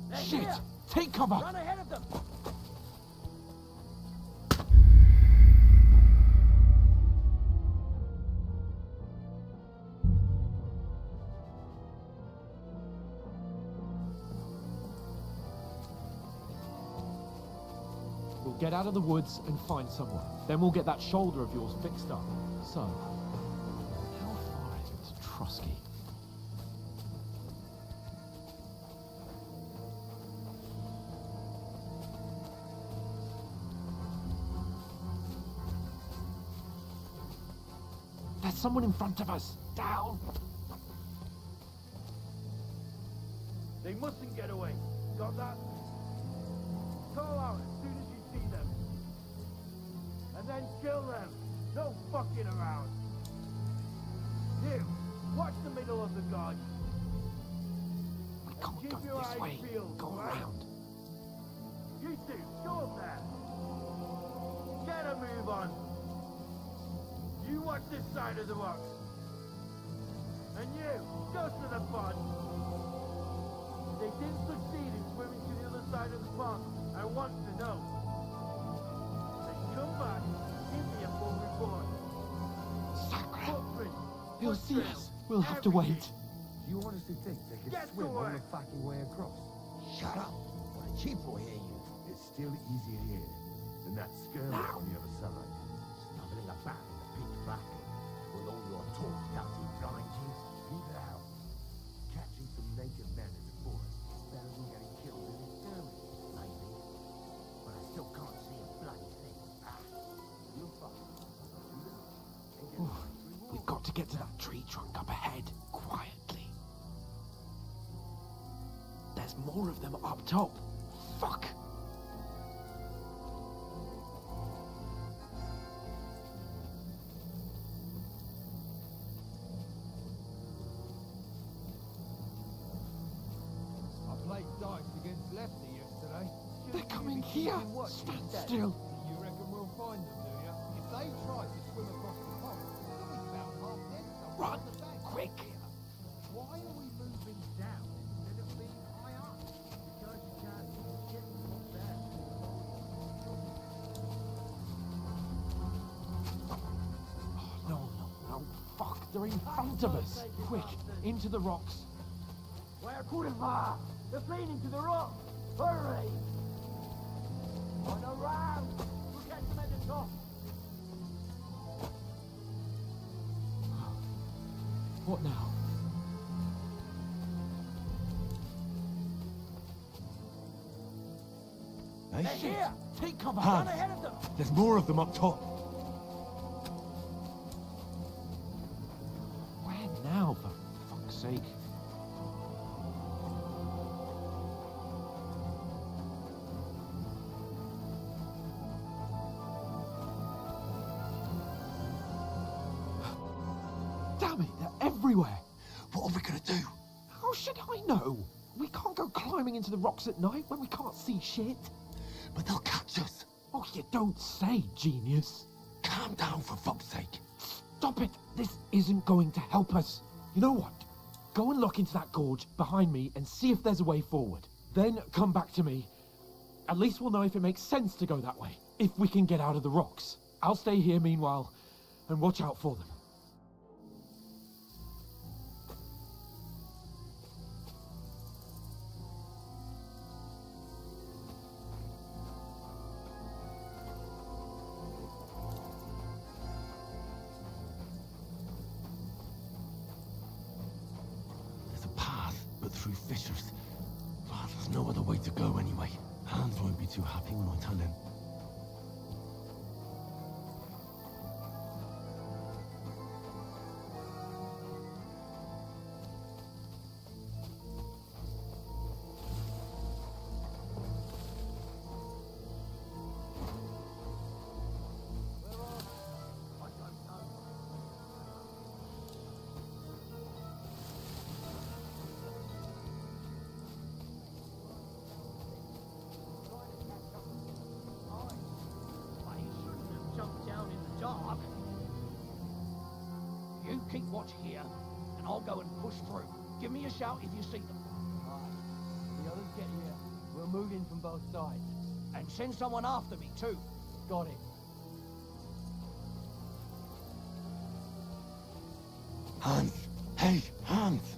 They're Shit! here. Take cover! Run ahead of them! We'll get out of the woods and find someone. Then we'll get that shoulder of yours fixed up. So, how far is it to Trotsky? There's someone in front of us! Down! They mustn't get away. Got that? Call out as soon as you see them. And then kill them. No fucking around. You, watch the middle of the gorge. We can't Keep go your this eyes way. peeled, Go right? around. You two, go up there. Get a move on. You watch this side of the rocks. And you, go to the pond. They didn't succeed in swimming to the other side of the pond. I want to know. Then come back and give me a full report. Sacre! Footprints. He'll see foot us. trails, We'll have to everything. wait. You honestly think they can Get to swim on work. the fucking way across? Shut up, or the chief will hear you. It's still easier here than that skirmish on the other side. Stumbling about in the pitch black, when all your talk does is blind you. Figure out. Catching some naked men in the forest better than getting killed in this skirmish. Maybe, but I still can't see a bloody thing. You'll find it. And get a nice reward. We've got to get to that tree trunk up ahead, quietly. There's more of them up top. Fuck! dice against Lefty yesterday. They're coming here! Stand still! You reckon we'll find them, do you? If they try to swim across the pond, they'll be found half dead somewhere Run! on the bank. Quick! Why are we moving down instead of being high up? Because you can't see shit from there. No, fuck, they're in front of us. Quick, into the rocks. Where Kurva? They're fleeing to the rock. Hurry! On around! We'll catch them at the top. What now? Hey? They're here! Take cover! Run Hans, ahead of them! there's more of them up top. Where now, for fuck's sake? Damn it, they're everywhere! What are we gonna do? How should I know? We can't go climbing into the rocks at night when we can't see shit. But they'll catch us. Oh, you don't say, genius. Calm down, for fuck's sake. Stop it! This isn't going to help us. You know what? Go and look into that gorge behind me and see if there's a way forward. Then come back to me. At least we'll know if it makes sense to go that way, if we can get out of the rocks. I'll stay here meanwhile and watch out for them. There's a path, but through fissures. Ah, there's no other way to go anyway. Hans won't be too happy when I turn in. You keep watch here, and I'll go and push through. Give me a shout if you see them. The others get here. We'll move in from both sides. And send someone after me, too. Got it. Hans! Hey, Hans!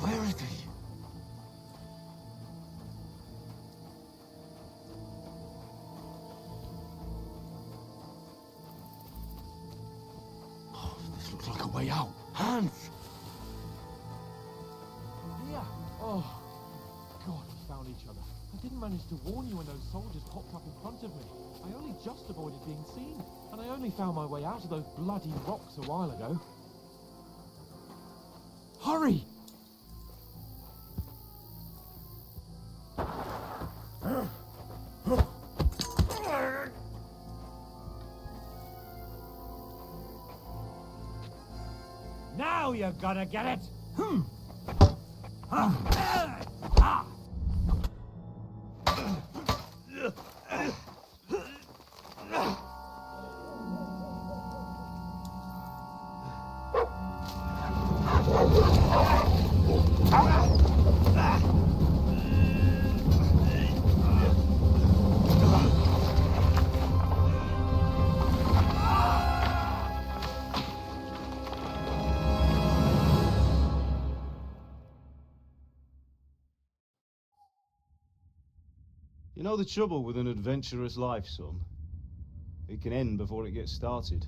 Where is he? Oh, this looks like a way out. Hans! Yeah. Oh, God, we found each other. I didn't manage to warn you when those soldiers popped up in front of me. I only just avoided being seen. And I only found my way out of those bloody rocks a while ago. Hurry! Now you're gonna get it! You know the trouble with an adventurous life, son? It can end before it gets started.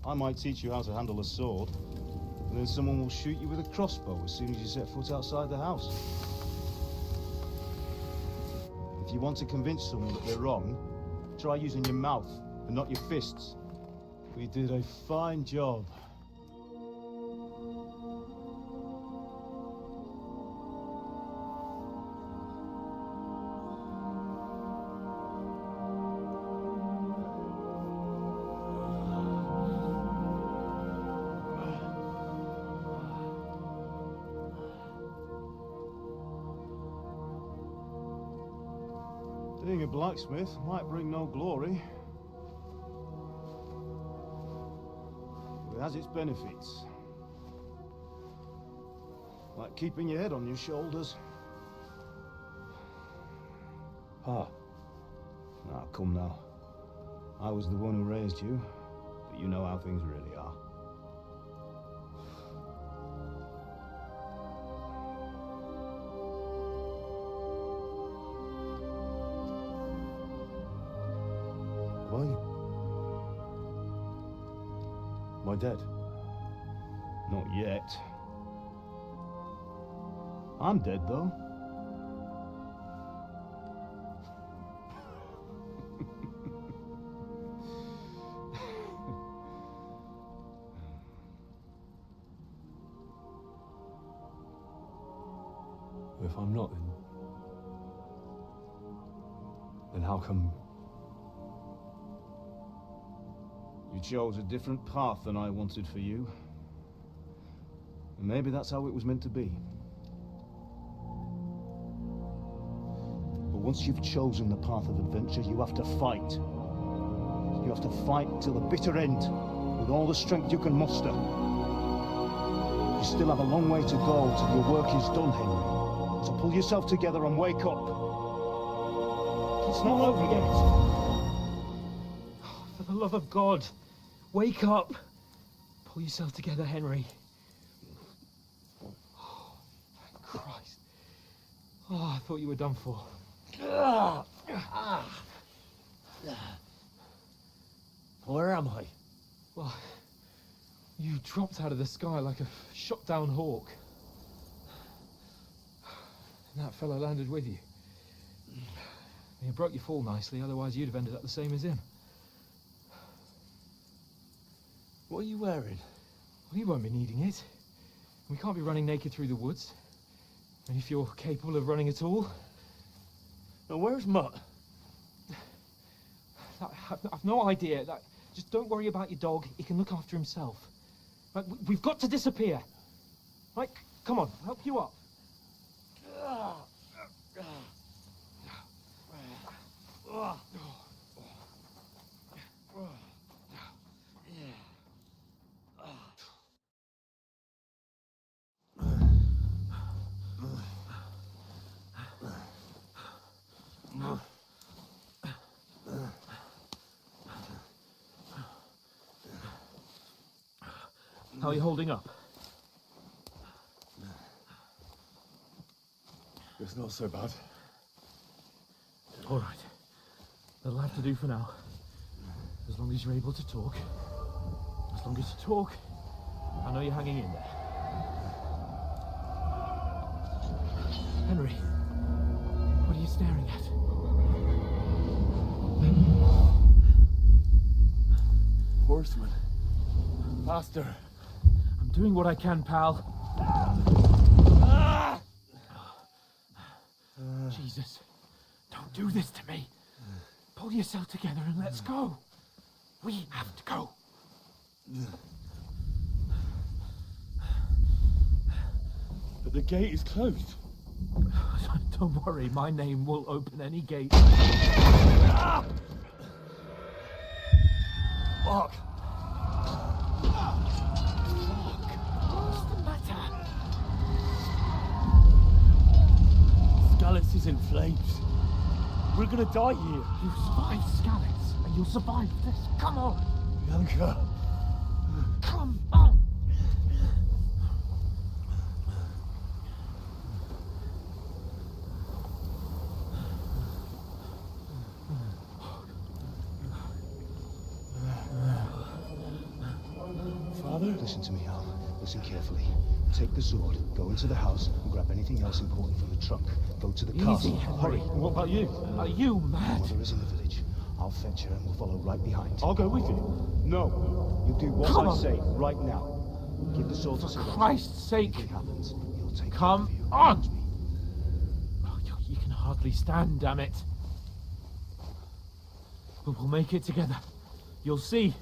I might teach you how to handle a sword, and then someone will shoot you with a crossbow as soon as you set foot outside the house. If you want to convince someone that they're wrong, try using your mouth and not your fists. We did a fine job. Being a blacksmith might bring no glory, but it has its benefits. Like keeping your head on your shoulders. Pa. Now, come now. I was the one who raised you, but you know how things really are. Am I dead? Not yet. I'm dead, though. If I'm not, then how come... You chose a different path than I wanted for you. And maybe that's how it was meant to be. But once you've chosen the path of adventure, you have to fight. You have to fight till the bitter end, with all the strength you can muster. You still have a long way to go till your work is done, Henry. So pull yourself together and wake up. It's not over yet. For the love of God, wake up. Pull yourself together, Henry. Oh, thank Christ. Oh, I thought you were done for. Where am I? Well, you dropped out of the sky like a shot-down hawk. And that fellow landed with you. You broke your fall nicely, otherwise you'd have ended up the same as him. What are you wearing? Well, you won't be needing it. We can't be running naked through the woods. And if you're capable of running at all... Now, where's Mutt? I've no idea. Just don't worry about your dog. He can look after himself. Right, we've got to disappear. Right, come on, I'll help you up. How are you holding up? It's not so bad. All right. That'll have to do for now. As long as you're able to talk. As long as you talk, I know you're hanging in there. Henry, what are you staring at? Horseman. Faster. I'm doing what I can, pal. Jesus, don't do this to me. Pull yourself together and let's go. We have to go. But the gate is closed. Don't worry, my name will open any gate. Fuck. What's the matter? Scallis is in flames. We're gonna die here. You survived Scallis, and you'll survive this. Come on. Bianca. Come on. Father? Listen to me, Al. Listen carefully. Take the sword, go into the house, and grab anything else important from the trunk. Go to the castle. Hurry. What about you? Are you mad? Mother is in the village. I'll fetch her and we'll follow right behind. I'll go with you. No. You do what Come I on. say right now. Give the sword to For Sir Christ's sake. If anything happens, you'll take Come care of you. on. Oh, you can hardly stand, damn it. But we'll make it together. You'll see.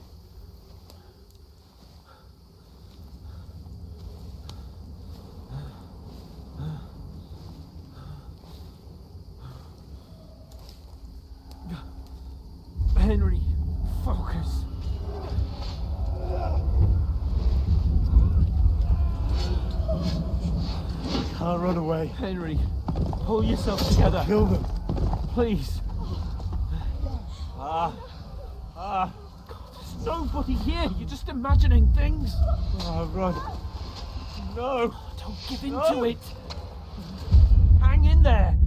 Henry, focus. Can't run away. Henry, pull yourself together. Kill them. Please. God, there's nobody here. You're just imagining things. Run. No. Don't give in to it. Hang in there.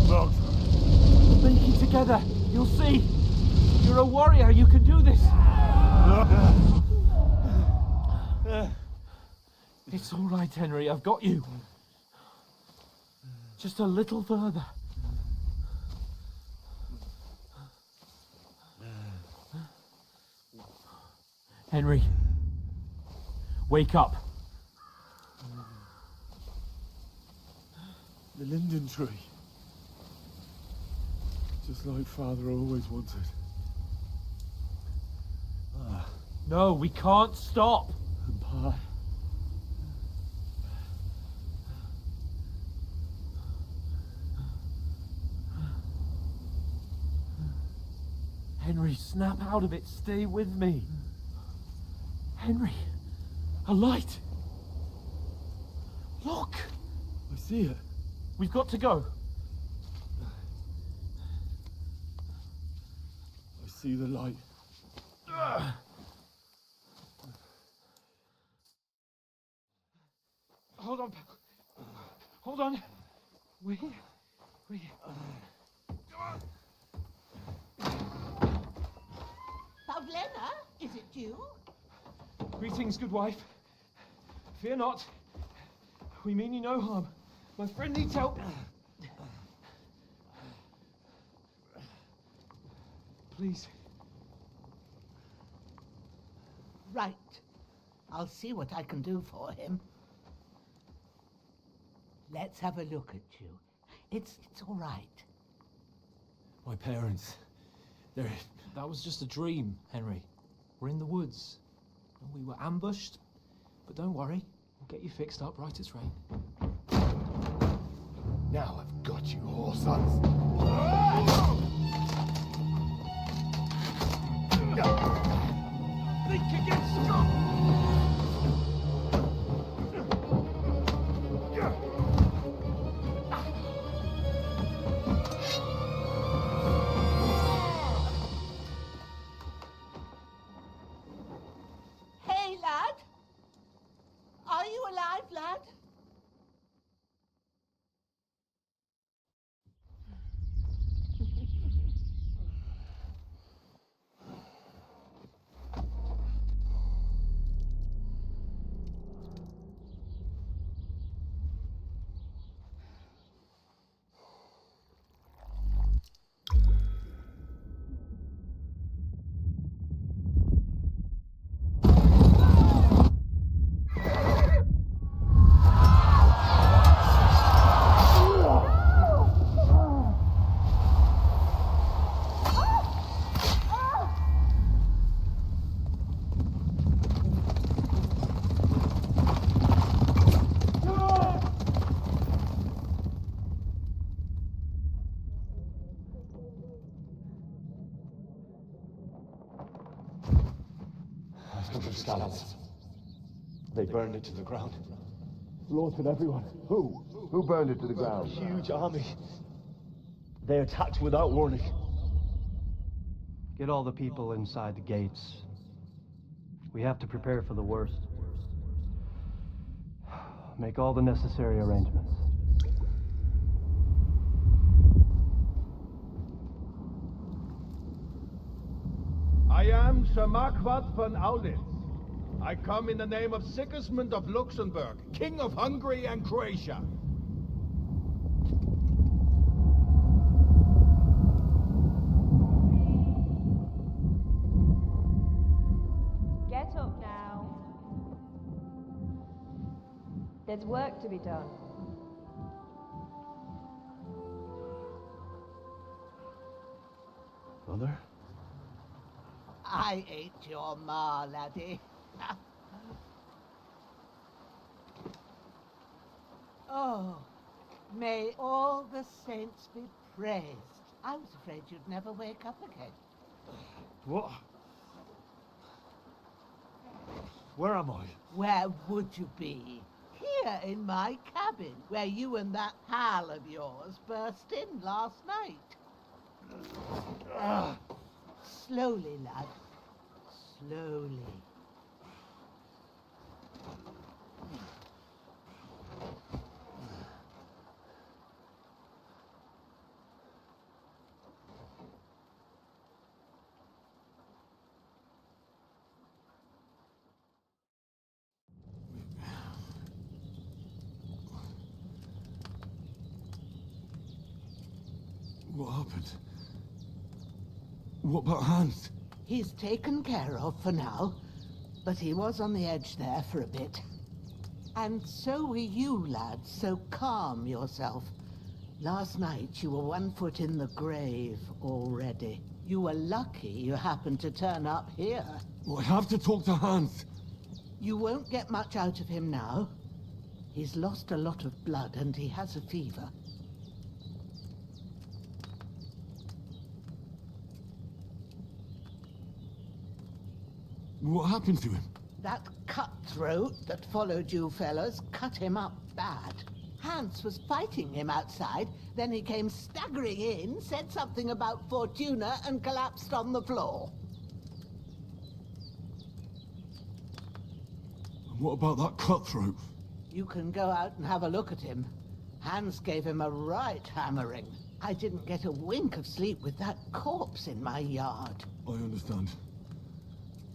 Look. Make it together. You'll see. You're a warrior. You can do this. It's all right, Henry. I've got you. Just a little further. Henry, wake up. The linden tree. Just like Father always wanted. No, we can't stop. And Pa. Henry, snap out of it. Stay with me. Henry, a light. Look. I see it. We've got to go. I see the light. Hold on. Hold on. Wait. Pavlena, is it you? Greetings, good wife. Fear not. We mean you no harm. My friend needs help. Please. Right. I'll see what I can do for him. Let's have a look at you. It's all right. My parents, that was just a dream, Henry. We're in the woods. And we were ambushed. But don't worry, we'll get you fixed up right as rain. Now I've got you, whore sons. Think again, strong. Hey, lad. Are you alive, lad? Scallops. They burned it to the ground. Slaughtered everyone. Who? Who burned it to the ground? Huge army. They attacked without warning. Get all the people inside the gates. We have to prepare for the worst. Make all the necessary arrangements. I am Sir Marquardt von Aulitz. I come in the name of Sigismund of Luxembourg, King of Hungary and Croatia. Get up now. There's work to be done. Mother? I ain't your ma, laddie. Oh, May all the saints be praised. I was afraid you'd never wake up again. What? Where am I? Where would you be? Here in my cabin, where you and that pal of yours burst in last night. Slowly, lad. Slowly. What happened? What about Hans? He's taken care of for now, but he was on the edge there for a bit. And so were you, lad, so calm yourself. Last night you were 1 foot in the grave already. You were lucky you happened to turn up here. Well, I have to talk to Hans. You won't get much out of him now. He's lost a lot of blood and he has a fever. What happened to him? That cutthroat that followed you fellas cut him up bad. Hans was fighting him outside, then he came staggering in, said something about Fortuna, and collapsed on the floor. And what about that cutthroat? You can go out and have a look at him. Hans gave him a right hammering. I didn't get a wink of sleep with that corpse in my yard. I understand.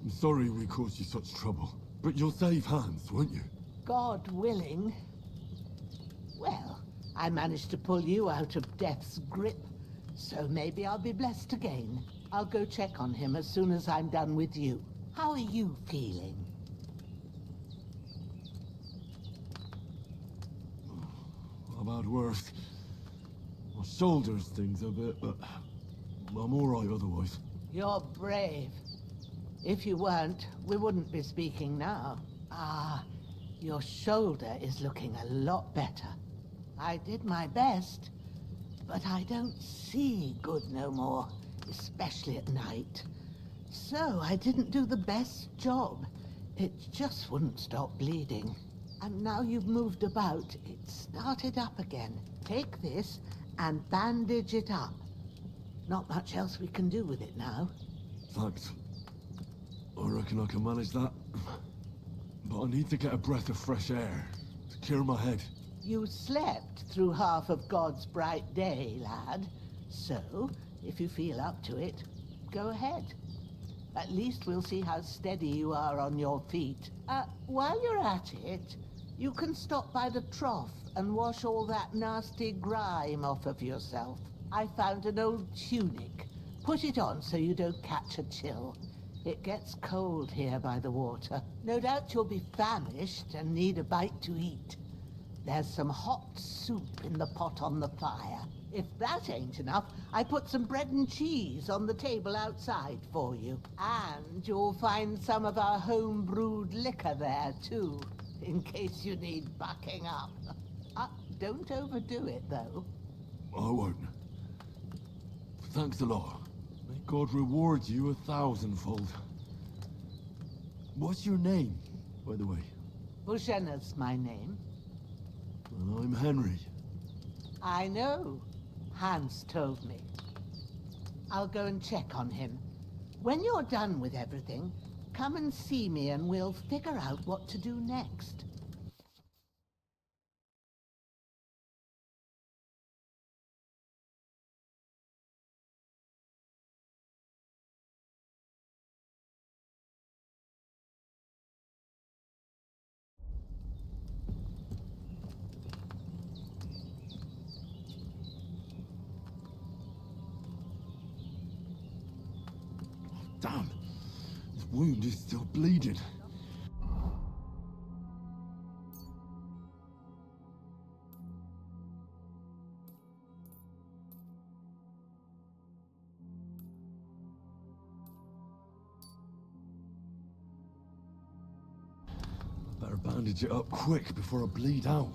I'm sorry we caused you such trouble. But you'll save Hans, won't you? God willing. Well, I managed to pull you out of death's grip, so maybe I'll be blessed again. I'll go check on him as soon as I'm done with you. How are you feeling? I've had worse. My shoulders stings a bit, but I'm alright otherwise. You're brave. If you weren't, we wouldn't be speaking now. Ah, your shoulder is looking a lot better. I did my best, but I don't see good no more, especially at night. So I didn't do the best job. It just wouldn't stop bleeding. And now you've moved about, it started up again. Take this and bandage it up. Not much else we can do with it now. Thanks. I reckon I can manage that. But I need to get a breath of fresh air to clear my head. You slept through half of God's bright day, lad. So, if you feel up to it, go ahead. At least we'll see how steady you are on your feet. While you're at it, you can stop by the trough and wash all that nasty grime off of yourself. I found an old tunic. Put it on so you don't catch a chill. It gets cold here by the water. No doubt you'll be famished and need a bite to eat. There's some hot soup in the pot on the fire. If that ain't enough, I put some bread and cheese on the table outside for you. And you'll find some of our home-brewed liquor there, too, in case you need bucking up. Don't overdo it, though. I won't. Thanks a lot. May God reward you 1,000-fold. What's your name, by the way? Bushenna's my name. Well, I'm Henry. I know. Hans told me. I'll go and check on him. When you're done with everything, come and see me and we'll figure out what to do next. Damn! This wound is still bleeding. Better bandage it up quick before I bleed out.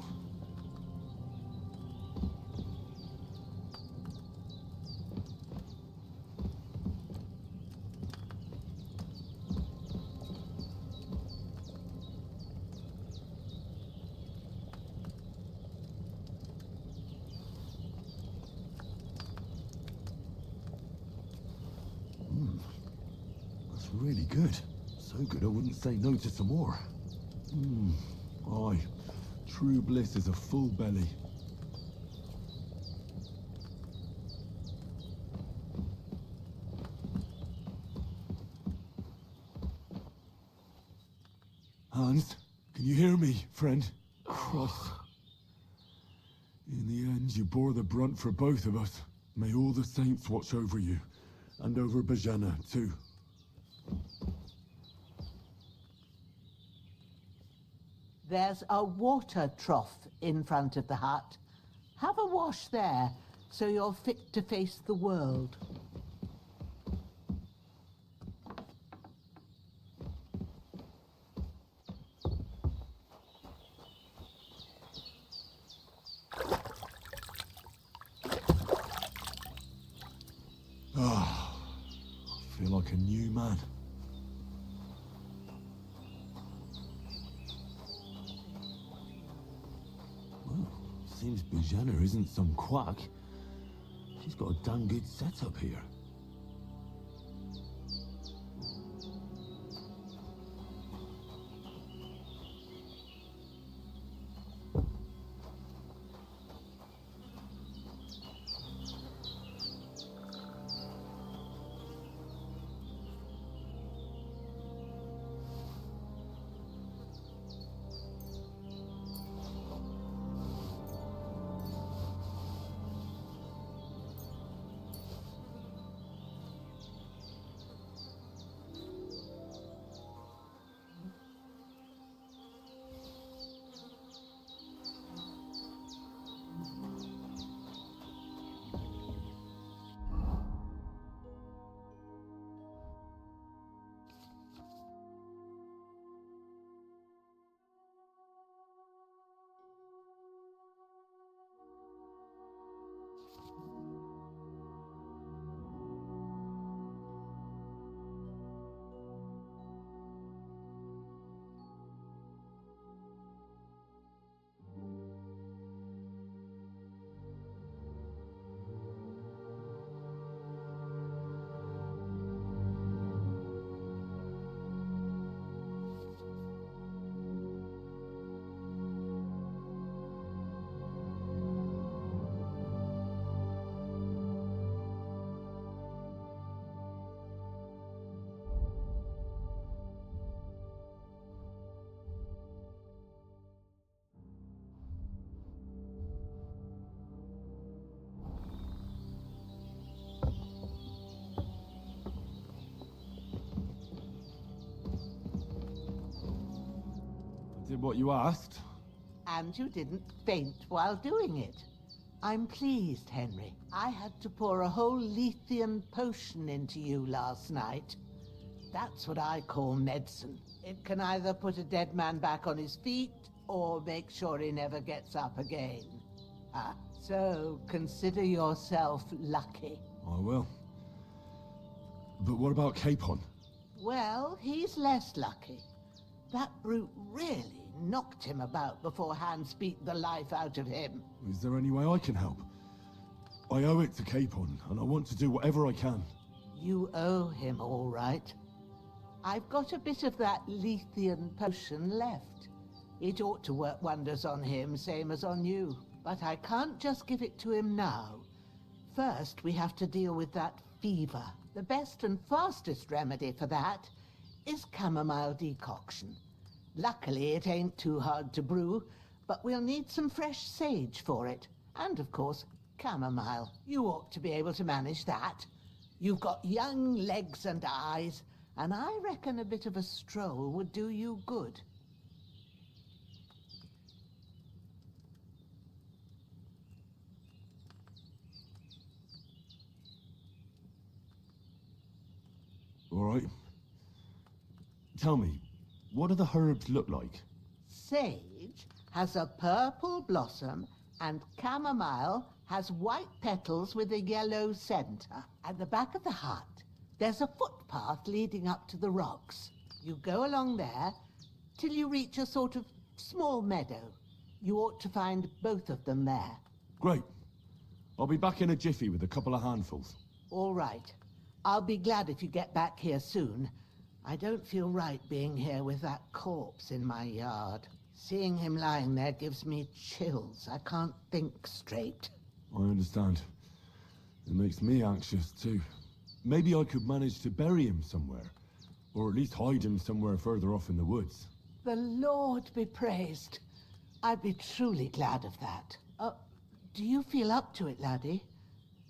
It's really good. So good I wouldn't say no to some more. Aye. True bliss is a full belly. Hans, can you hear me, friend? Christ. In the end, you bore the brunt for both of us. May all the saints watch over you, and over Bajana, too. There's a water trough in front of the hut. Have a wash there, so you're fit to face the world. Ah, I feel like a new man. Well, seems Bajana isn't some quack. She's got a damn good setup here. Did what you asked. And you didn't faint while doing it. I'm pleased, Henry. I had to pour a whole Lethean potion into you last night. That's what I call medicine. It can either put a dead man back on his feet, or make sure he never gets up again. So consider yourself lucky. I will. But what about Capon? Well, he's less lucky. That brute really knocked him about before Hans beat the life out of him. Is there any way I can help? I owe it to Capon, and I want to do whatever I can. You owe him, all right. I've got a bit of that Lethean potion left. It ought to work wonders on him, same as on you. But I can't just give it to him now. First, we have to deal with that fever. The best and fastest remedy for that is chamomile decoction. Luckily, it ain't too hard to brew, but we'll need some fresh sage for it. And, of course, chamomile. You ought to be able to manage that. You've got young legs and eyes, and I reckon a bit of a stroll would do you good. All right. Tell me, what do the herbs look like? Sage has a purple blossom, and chamomile has white petals with a yellow center. At the back of the hut, there's a footpath leading up to the rocks. You go along there till you reach a sort of small meadow. You ought to find both of them there. Great. I'll be back in a jiffy with a couple of handfuls. All right. I'll be glad if you get back here soon. I don't feel right being here with that corpse in my yard. Seeing him lying there gives me chills. I can't think straight. I understand. It makes me anxious too. Maybe I could manage to bury him somewhere. Or at least hide him somewhere further off in the woods. The Lord be praised. I'd be truly glad of that. Do you feel up to it, laddie?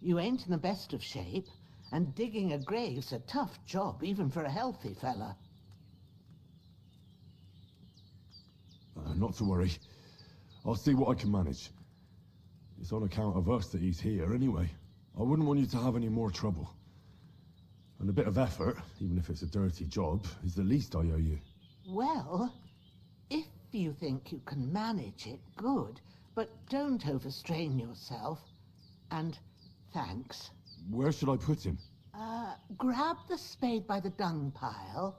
You ain't in the best of shape, and digging a grave's a tough job, even for a healthy fella. Not to worry. I'll see what I can manage. It's on account of us that he's here anyway. I wouldn't want you to have any more trouble. And a bit of effort, even if it's a dirty job, is the least I owe you. Well, if you think you can manage it, good. But don't overstrain yourself. And thanks. Where should I put him? Grab the spade by the dung pile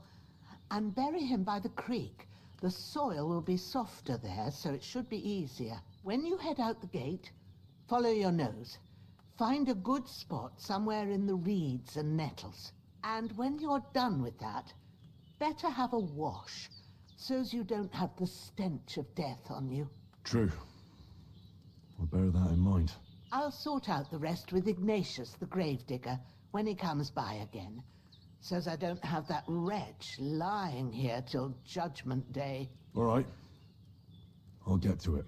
and bury him by the creek. The soil will be softer there, so it should be easier. When you head out the gate, follow your nose. Find a good spot somewhere in the reeds and nettles. And when you're done with that, better have a wash, so's you don't have the stench of death on you. True. I'll bear that in mind. I'll sort out the rest with Ignatius, the gravedigger, when he comes by again, so's I don't have that wretch lying here till Judgment Day. All right. I'll get to it.